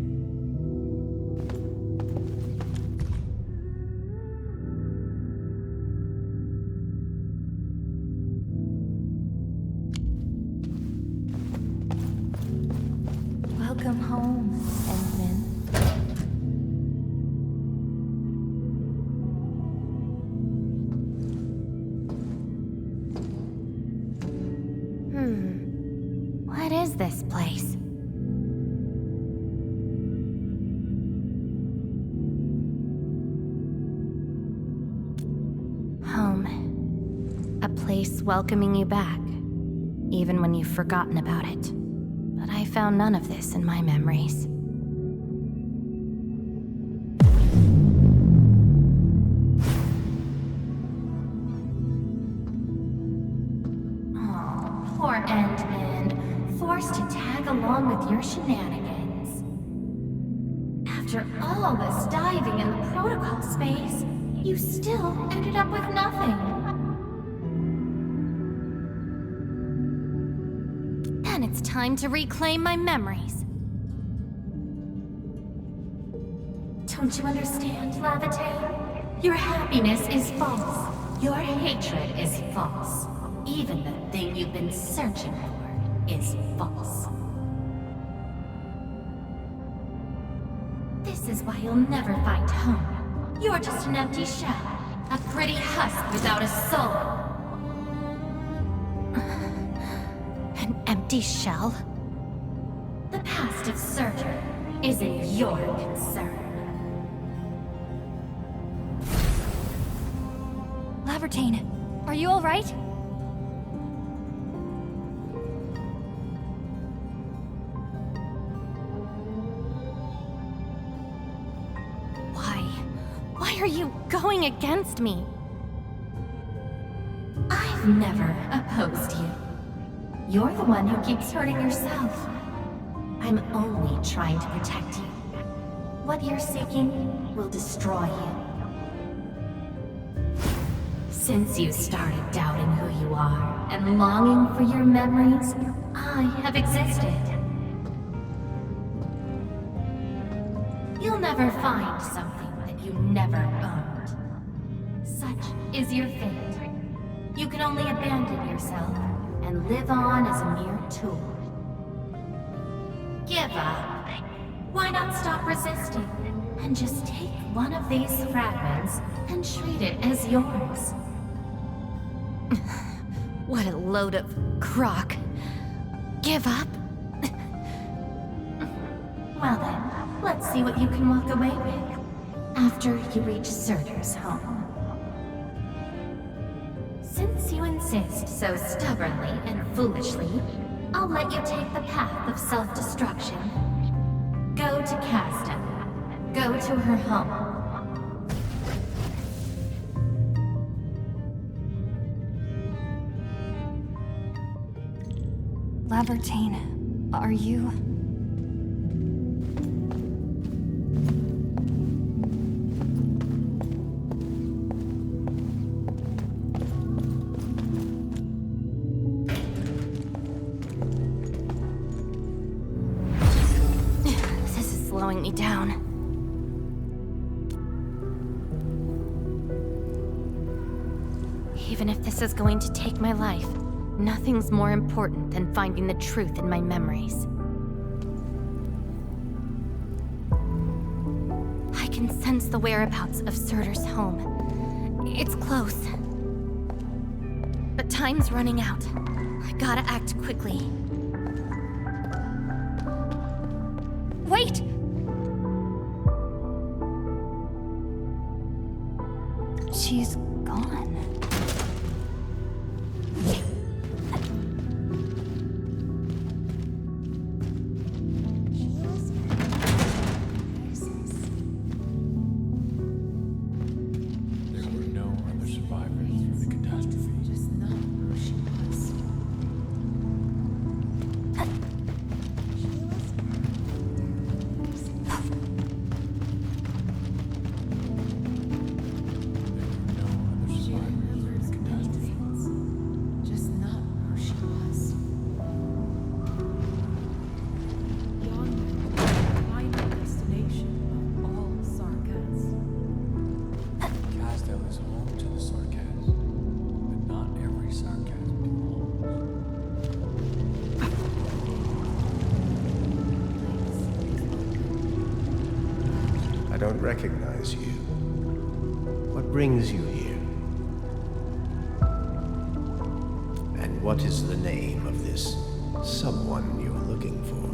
Welcome home, Endman. What is this place? Home. A place welcoming you back, even when you've forgotten about it. But I found none of this in my memories. Oh, poor Endman, forced to tag along with your shenanigans. After all this diving in the protocol space, you still ended up with nothing. Then it's time to reclaim my memories. Don't you understand, Laevatain? Your happiness is false. Your hatred is false. Even the thing you've been searching for is false. This is why you'll never find home. You're just an empty shell. A pretty husk without a soul. An empty shell? The past of Surtr isn't your concern. Laevatain, are you alright? Why are you going against me? I've never opposed you. You're the one who keeps hurting yourself. I'm only trying to protect you. What you're seeking will destroy you. Since you started doubting who you are and longing for your memories, I have existed. You'll never find something that you never owned. Such is your fate. You can only abandon yourself and live on as a mere tool. Give up. Why not stop resisting and just take one of these fragments and treat it as yours? What a load of crock. Give up? Well then, let's see what you can walk away with after you reach Surtr's home. Since you insist so stubbornly and foolishly, I'll let you take the path of self-destruction. Go to Casta. Go to her home. Laevatain, are you... me down. Even if this is going to take my life, nothing's more important than finding the truth in my memories. I can sense the whereabouts of Surtr's home. It's close. But time's running out. I gotta act quickly. Wait! She's gone. I don't recognize you. What brings you here? And what is the name of this someone you're looking for?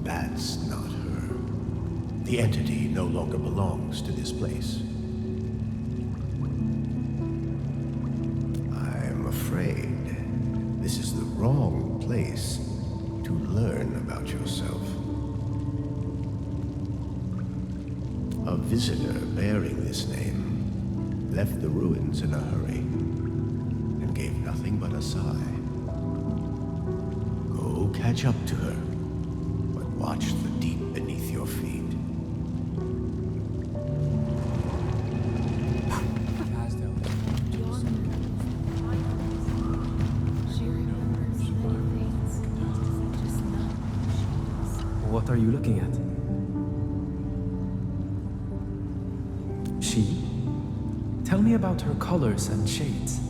That's not her. The entity no longer belongs to this place. I'm afraid this is the wrong place to learn about yourself. A visitor bearing this name left the ruins in a hurry and gave nothing but a sigh. Go catch up to her, but watch the deep beneath your feet. What are you looking at? She? Tell me about her colors and shades.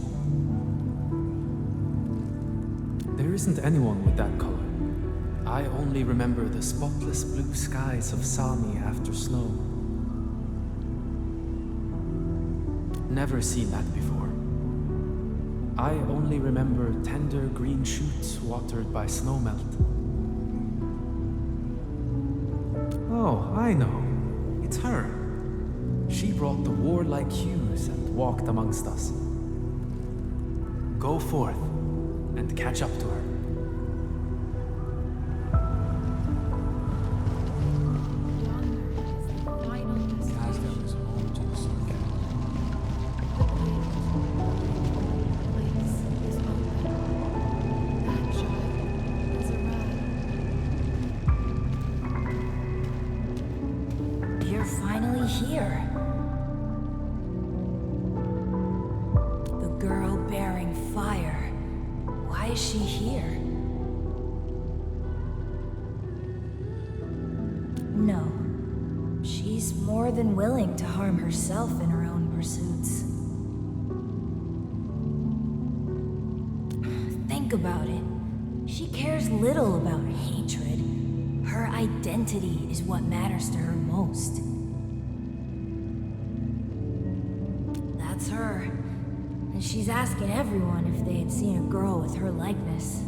There isn't anyone with that color. I only remember the spotless blue skies of Sami after snow. Never seen that before. I only remember tender green shoots watered by snowmelt. Oh, I know. It's her. She brought the warlike hues and walked amongst us. Go forth and catch up to her. You're finally here. The girl bearing fire. Why is she here? No. She's more than willing to harm herself in her own pursuits. Think about it. She cares little about hatred. Her identity is what matters to her most. That's her. And she's asking everyone if they had seen a girl with her likeness.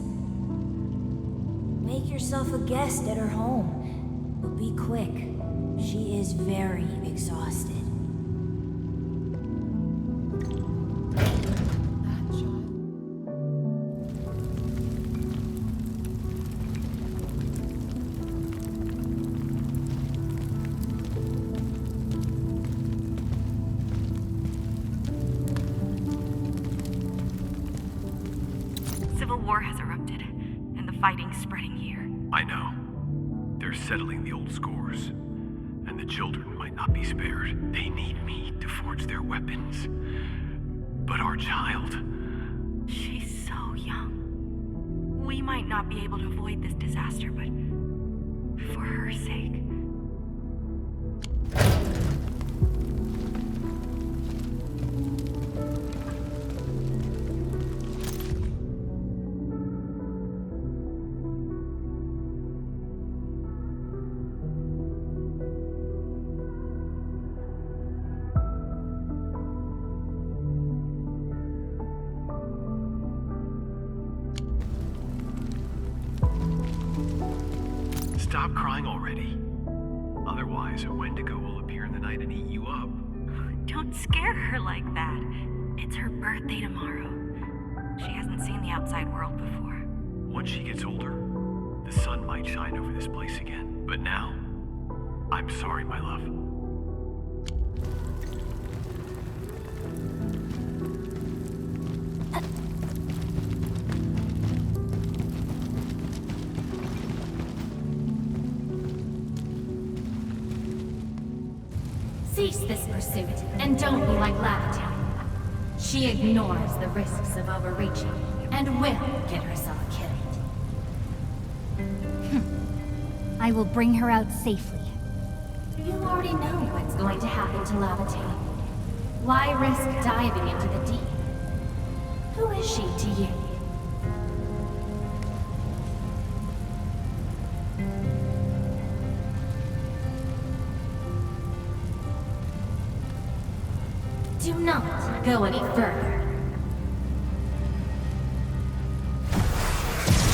Make yourself a guest at her home, but be quick. She is very exhausted. Civil war has erupted, and the fighting's spreading here. I know. They're settling the old scores, and the children might not be spared. They need me to forge their weapons. But our child... She's so young. We might not be able to avoid this disaster, but for her sake. Stop crying already. Otherwise, a Wendigo will appear in the night and eat you up. Don't scare her like that. It's her birthday tomorrow. She hasn't seen the outside world before. Once she gets older, the sun might shine over this place again. But now, I'm sorry, my love. Cease this pursuit, and don't be like Laevatain. She ignores the risks of overreaching, and will get herself killed. I will bring her out safely. You already know what's going to happen to Laevatain. Why risk diving into the deep? Who is she to you? Do not go any further.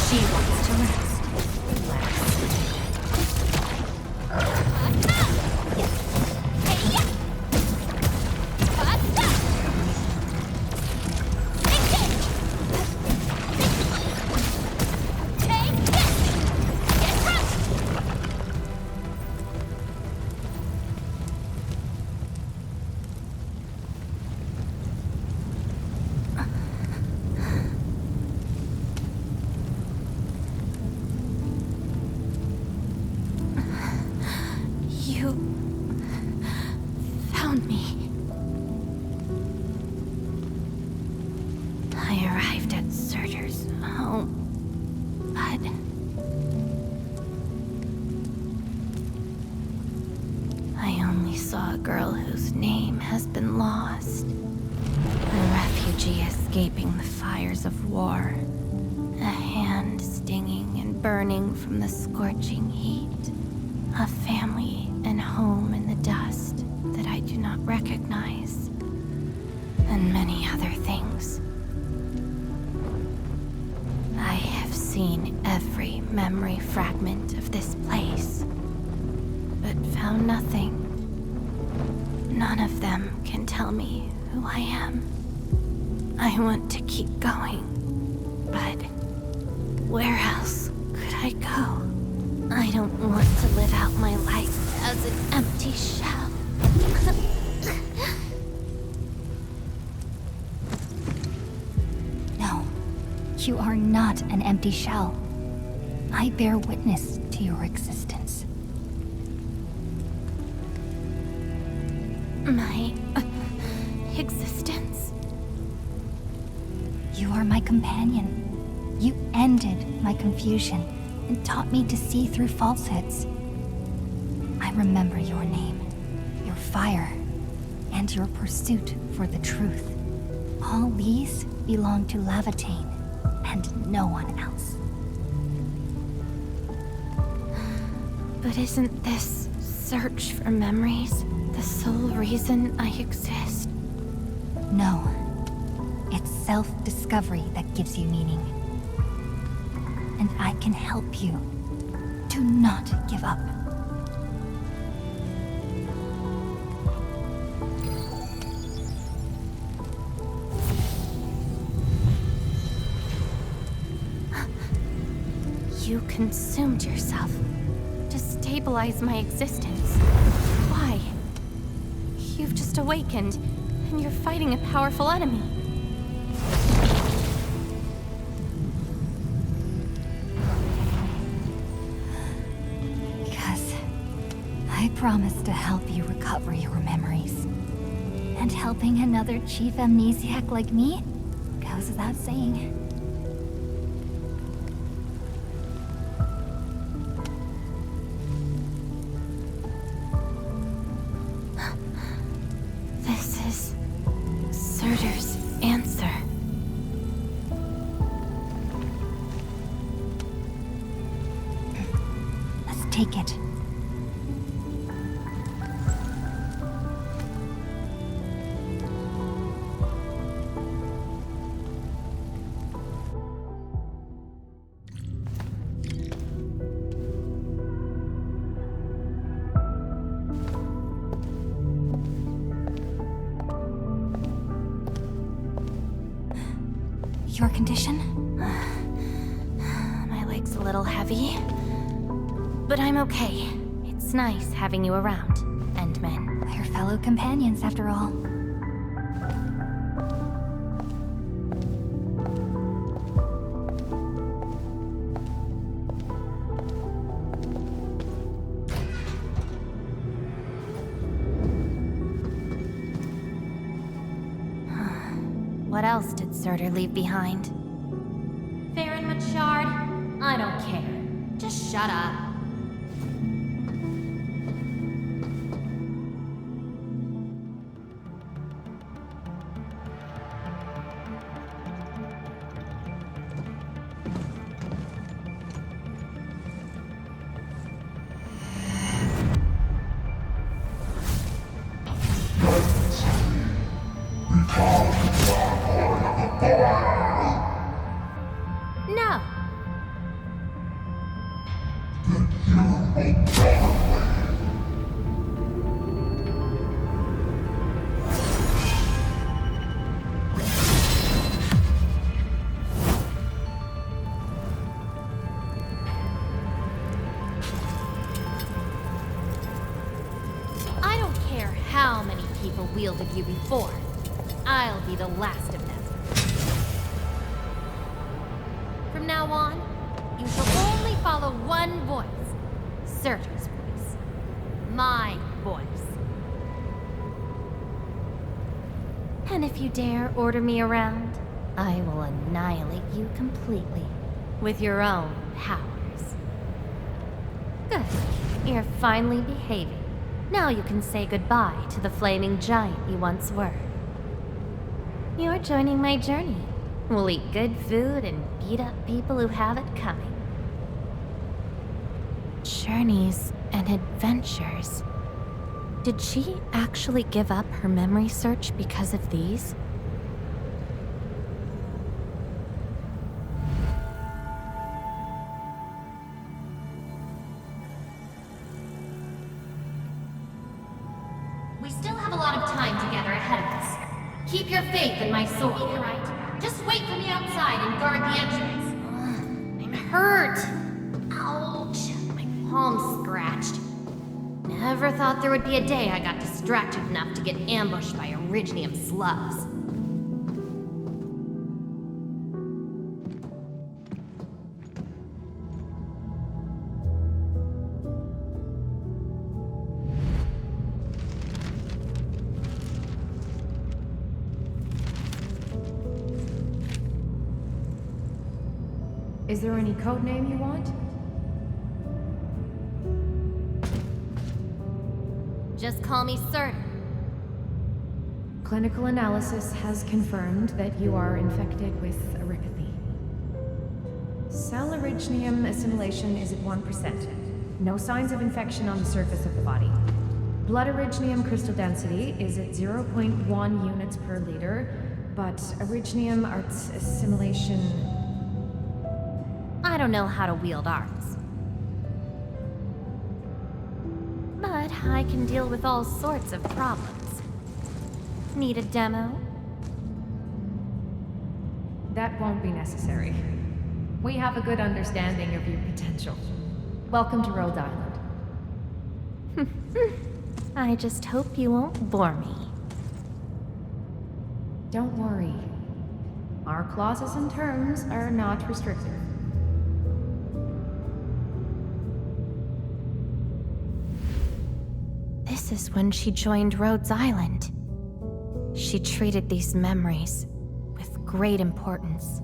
She wants to rest. Of war, a hand stinging and burning from the scorching heat, a family and home in the dust that I do not recognize, and many other things. I have seen every memory fragment of this place, but found nothing. None of them can tell me who I am. I want to keep going, but where else could I go? I don't want to live out my life as an empty shell. No, you are not an empty shell. I bear witness to your existence. My existence? You are my companion. You ended my confusion and taught me to see through falsehoods. I remember your name, your fire, and your pursuit for the truth. All these belong to Laevatain and no one else. But isn't this search for memories the sole reason I exist? No. It's self-discovery that gives you meaning. And I can help you. Do not give up. You consumed yourself to stabilize my existence. Why? You've just awakened, and you're fighting a powerful enemy. I promised to help you recover your memories. And helping another chief amnesiac like me goes without saying. take it. Your condition? My leg's a little heavy, but I'm okay. It's nice having you around, Endman. We're fellow companions, after all. What else did Surtr leave behind? Farron Machard, I don't care. Just shut up. No. I don't care how many people wielded you before. I'll be the last of them. From now on, you shall only follow one voice. Surtr's voice. My voice. And if you dare order me around, I will annihilate you completely with your own powers. Good. You're finally behaving. Now you can say goodbye to the flaming giant you once were. You're joining my journey. We'll eat good food and beat up people who have it coming. Journeys and adventures. Did she actually give up her memory search because of these? We still have a lot of time together ahead of us. Keep your faith in my sword, alright? Just wait for me outside and guard the entrance. I'm hurt! Ouch! My palm's scratched. Never thought there would be a day I got distracted enough to get ambushed by Originium slugs. Is there any code name you want? Just call me Surtr. Clinical analysis has confirmed that you are infected with Aripathy. Cell originium assimilation is at 1%. No signs of infection on the surface of the body. Blood originium crystal density is at 0.1 units per liter, but originium arts assimilation... I don't know how to wield arts. But I can deal with all sorts of problems. Need a demo? That won't be necessary. We have a good understanding of your potential. Welcome to Rhode Island. I just hope you won't bore me. Don't worry. Our clauses and terms are not restrictive. This is when she joined Rhodes Island. She treated these memories with great importance.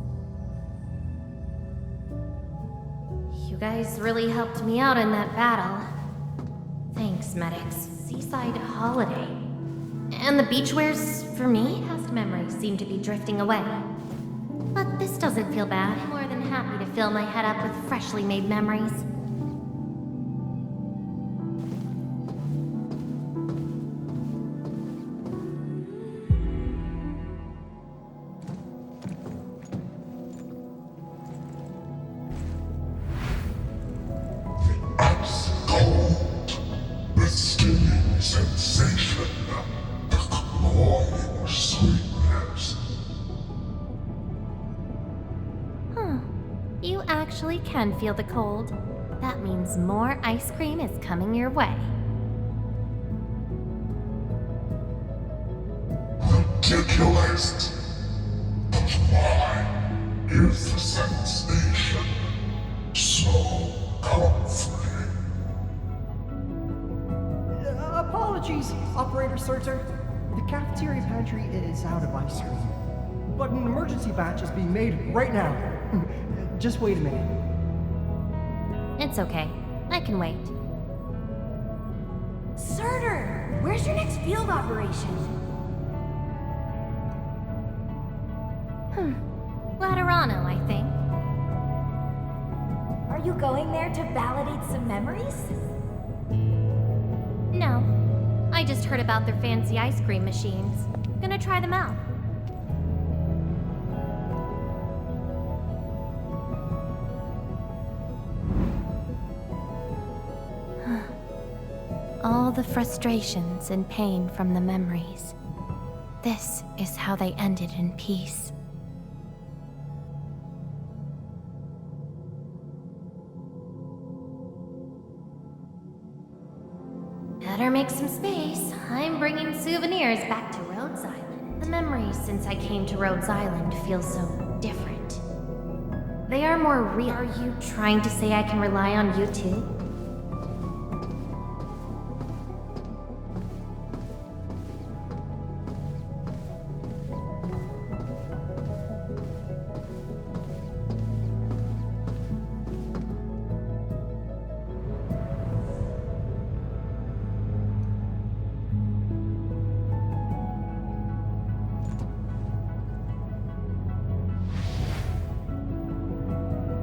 You guys really helped me out in that battle. Thanks, medics. Seaside holiday. And the beachwares for me? Past memories seem to be drifting away. But this doesn't feel bad. I'm more than happy to fill my head up with freshly made memories. annoying sweetness. Huh. You actually can feel the cold. That means more ice cream is coming your way. Ridiculous. But why is the sensation so comforting? Apologies, Operator Surtr. The cafeteria pantry is out of ice cream. But an emergency batch is being made right now. Just wait a minute. It's okay. I can wait. Surtr, where's your next field operation? Laterano, I think. Are you going there to validate some memories? No. I just heard about their fancy ice cream machines. Gonna try them out. All the frustrations and pain from the memories. This is how they ended in peace. Better make some space. I'm bringing souvenirs back to Rhodes Island. The memories since I came to Rhodes Island feel so different. They are more real. Are you trying to say I can rely on you too?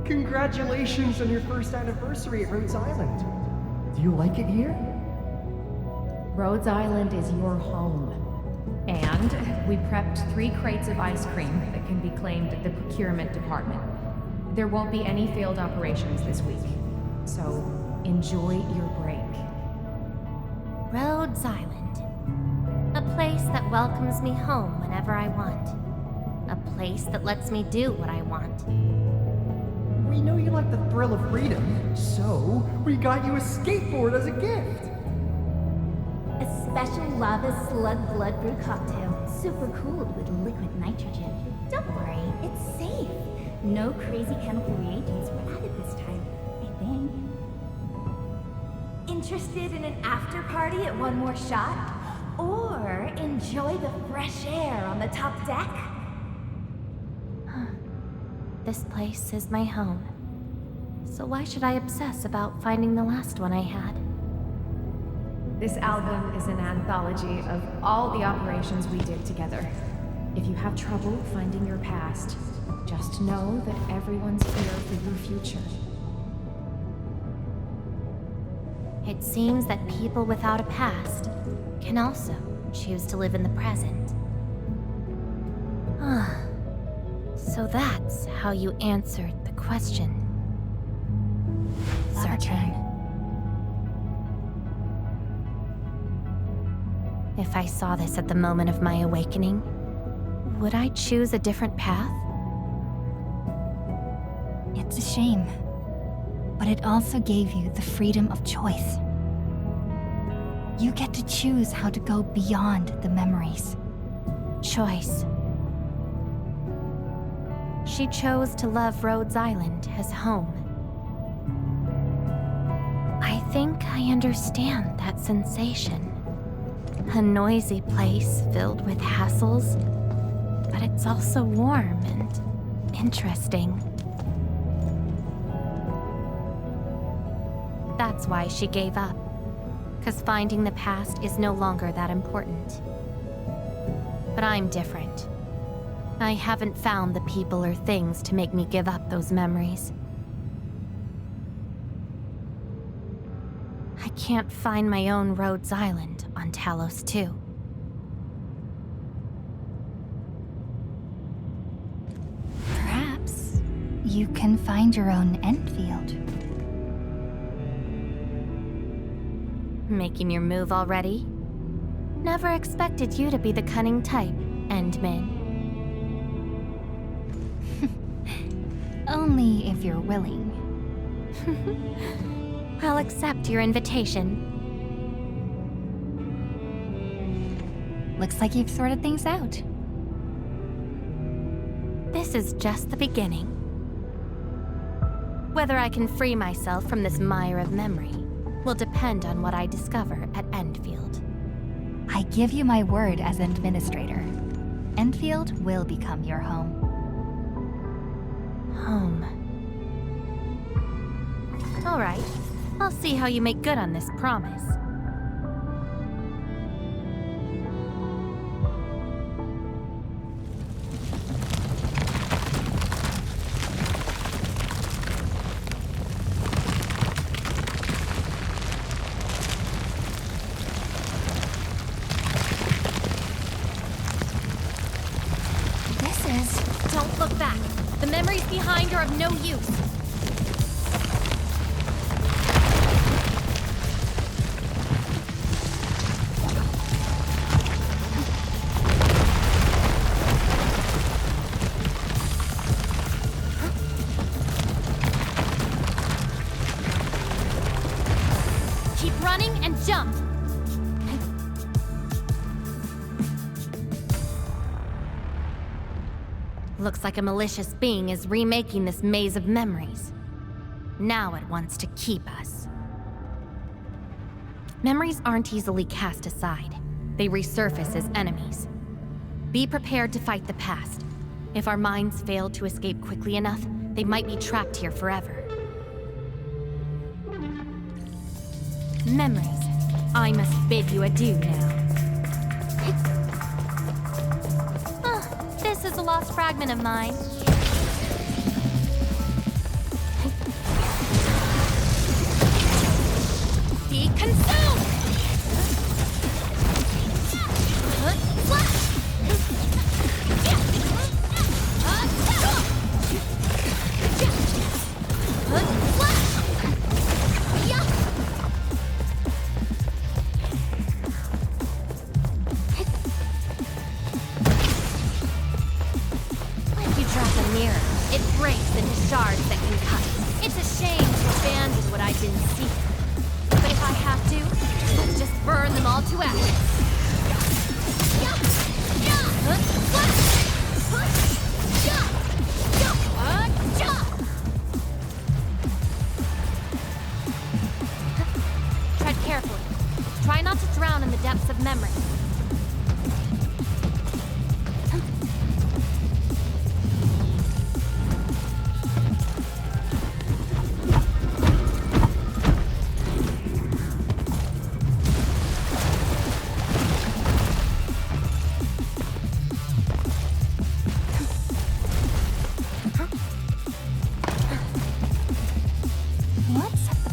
Congratulations on your first anniversary at Rhodes Island. Do you like it here? Rhodes Island is your home. And we prepped 3 crates of ice cream that can be claimed at the procurement department. There won't be any failed operations this week, so enjoy your break. Rhodes Island. A place that welcomes me home whenever I want. A place that lets me do what I want. We know you like the thrill of freedom, so we got you a skateboard as a gift. A special lava slug blood brew cocktail, super cooled with liquid nitrogen. Don't worry, it's safe. No crazy chemical reagents were added this time, I think. Interested in an after party at One More Shot? Or enjoy the fresh air on the top deck? This place is my home. So why should I obsess about finding the last one I had? This album is an anthology of all the operations we did together. If you have trouble finding your past, just know that everyone's here for your future. It seems that people without a past can also choose to live in the present. So that's how you answered the question. Surtr. If I saw this at the moment of my awakening, would I choose a different path? It's a shame, but it also gave you the freedom of choice. You get to choose how to go beyond the memories. Choice. She chose to love Rhodes Island as home. I think I understand that sensation. A noisy place filled with hassles, but it's also warm and interesting. That's why she gave up, 'cause finding the past is no longer that important. But I'm different. I haven't found the people or things to make me give up those memories. I can't find my own Rhodes Island on Talos 2. Perhaps you can find your own Endfield. Making your move already? Never expected you to be the cunning type, Endmin. Only if you're willing. I'll accept your invitation. Looks like you've sorted things out. This is just the beginning. Whether I can free myself from this mire of memory will depend on what I discover at Endfield. I give you my word as Endministrator. Endfield will become your home. Home. All right. I'll see how you make good on this promise. Don't look back. The memories behind are of no use. Keep running and jump. Looks like a malicious being is remaking this maze of memories. Now it wants to keep us. Memories aren't easily cast aside. They resurface as enemies. Be prepared to fight the past. If our minds fail to escape quickly enough, they might be trapped here forever. Memories, I must bid you adieu now. This is a lost fragment of mine. Be consumed!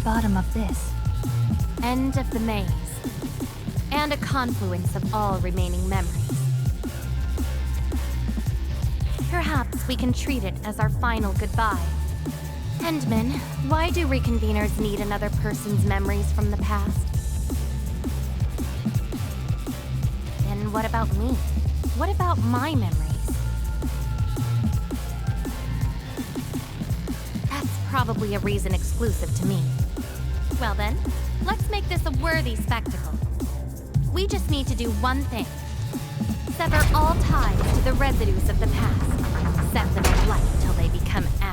Bottom of this. End of the maze. And a confluence of all remaining memories. Perhaps we can treat it as our final goodbye. Endman, why do reconveners need another person's memories from the past? Then what about me? What about my memories? That's probably a reason exclusive to me. Well then, let's make this a worthy spectacle. We just need to do one thing. Sever all ties to the residues of the past. Set them alight till they become ash.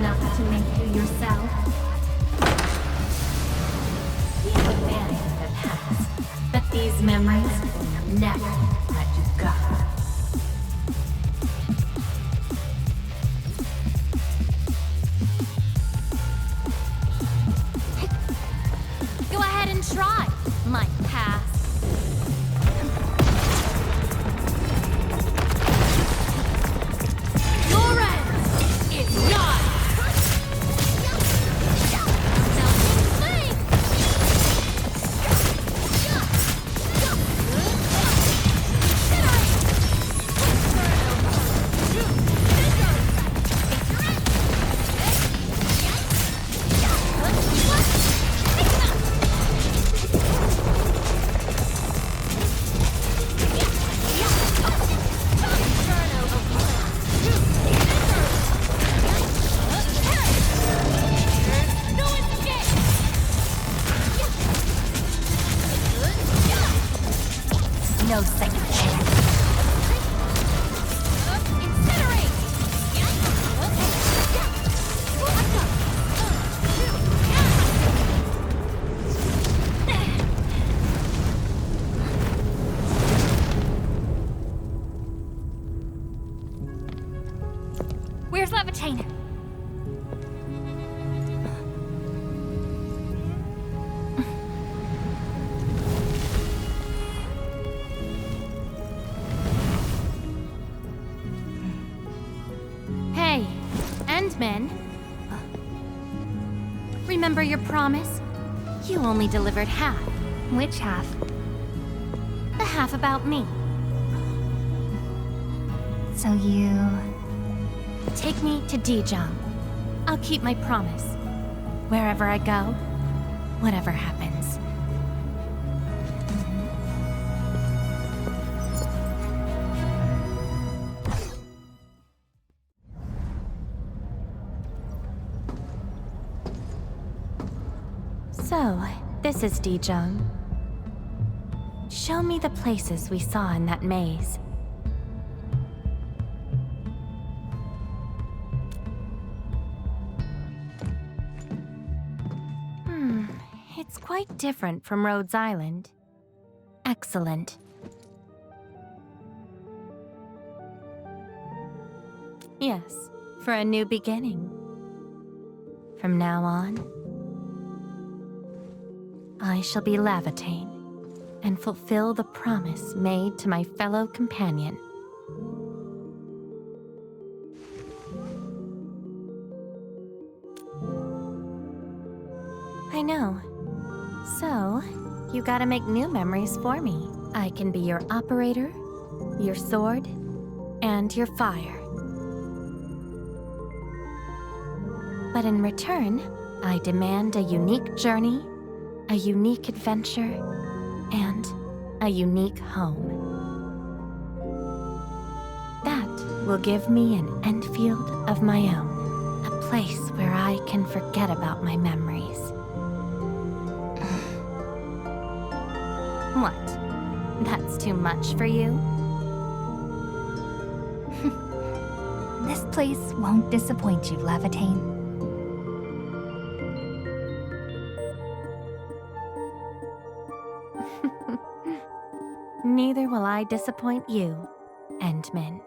enough to make you yourself? We abandoned the past, but these memories will never let you go. Go ahead and try, my past. Your end is not! No second chance. Incinerate! Where's Laevatain? Hey, Endman. Remember your promise? You only delivered half. Which half? The half about me. So you... Take me to Dijong. I'll keep my promise. Wherever I go, whatever happens. So, this is Dijong. Show me the places we saw in that maze. It's quite different from Rhodes Island. Excellent. Yes, for a new beginning. From now on, I shall be Laevatain and fulfill the promise made to my fellow companion. I know. So, you gotta make new memories for me. I can be your operator, your sword, and your fire. But in return, I demand a unique journey, a unique adventure, and a unique home. That will give me an Endfield of my own, a place where I can forget about my memories. What? That's too much for you? This place won't disappoint you, Laevatain. Neither will I disappoint you, Endman.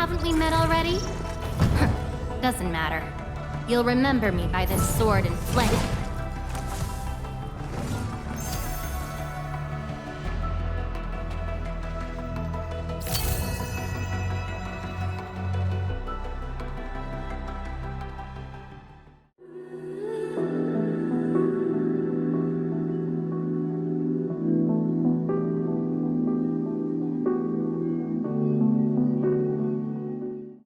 Haven't we met already? Doesn't matter. You'll remember me by this sword and flesh.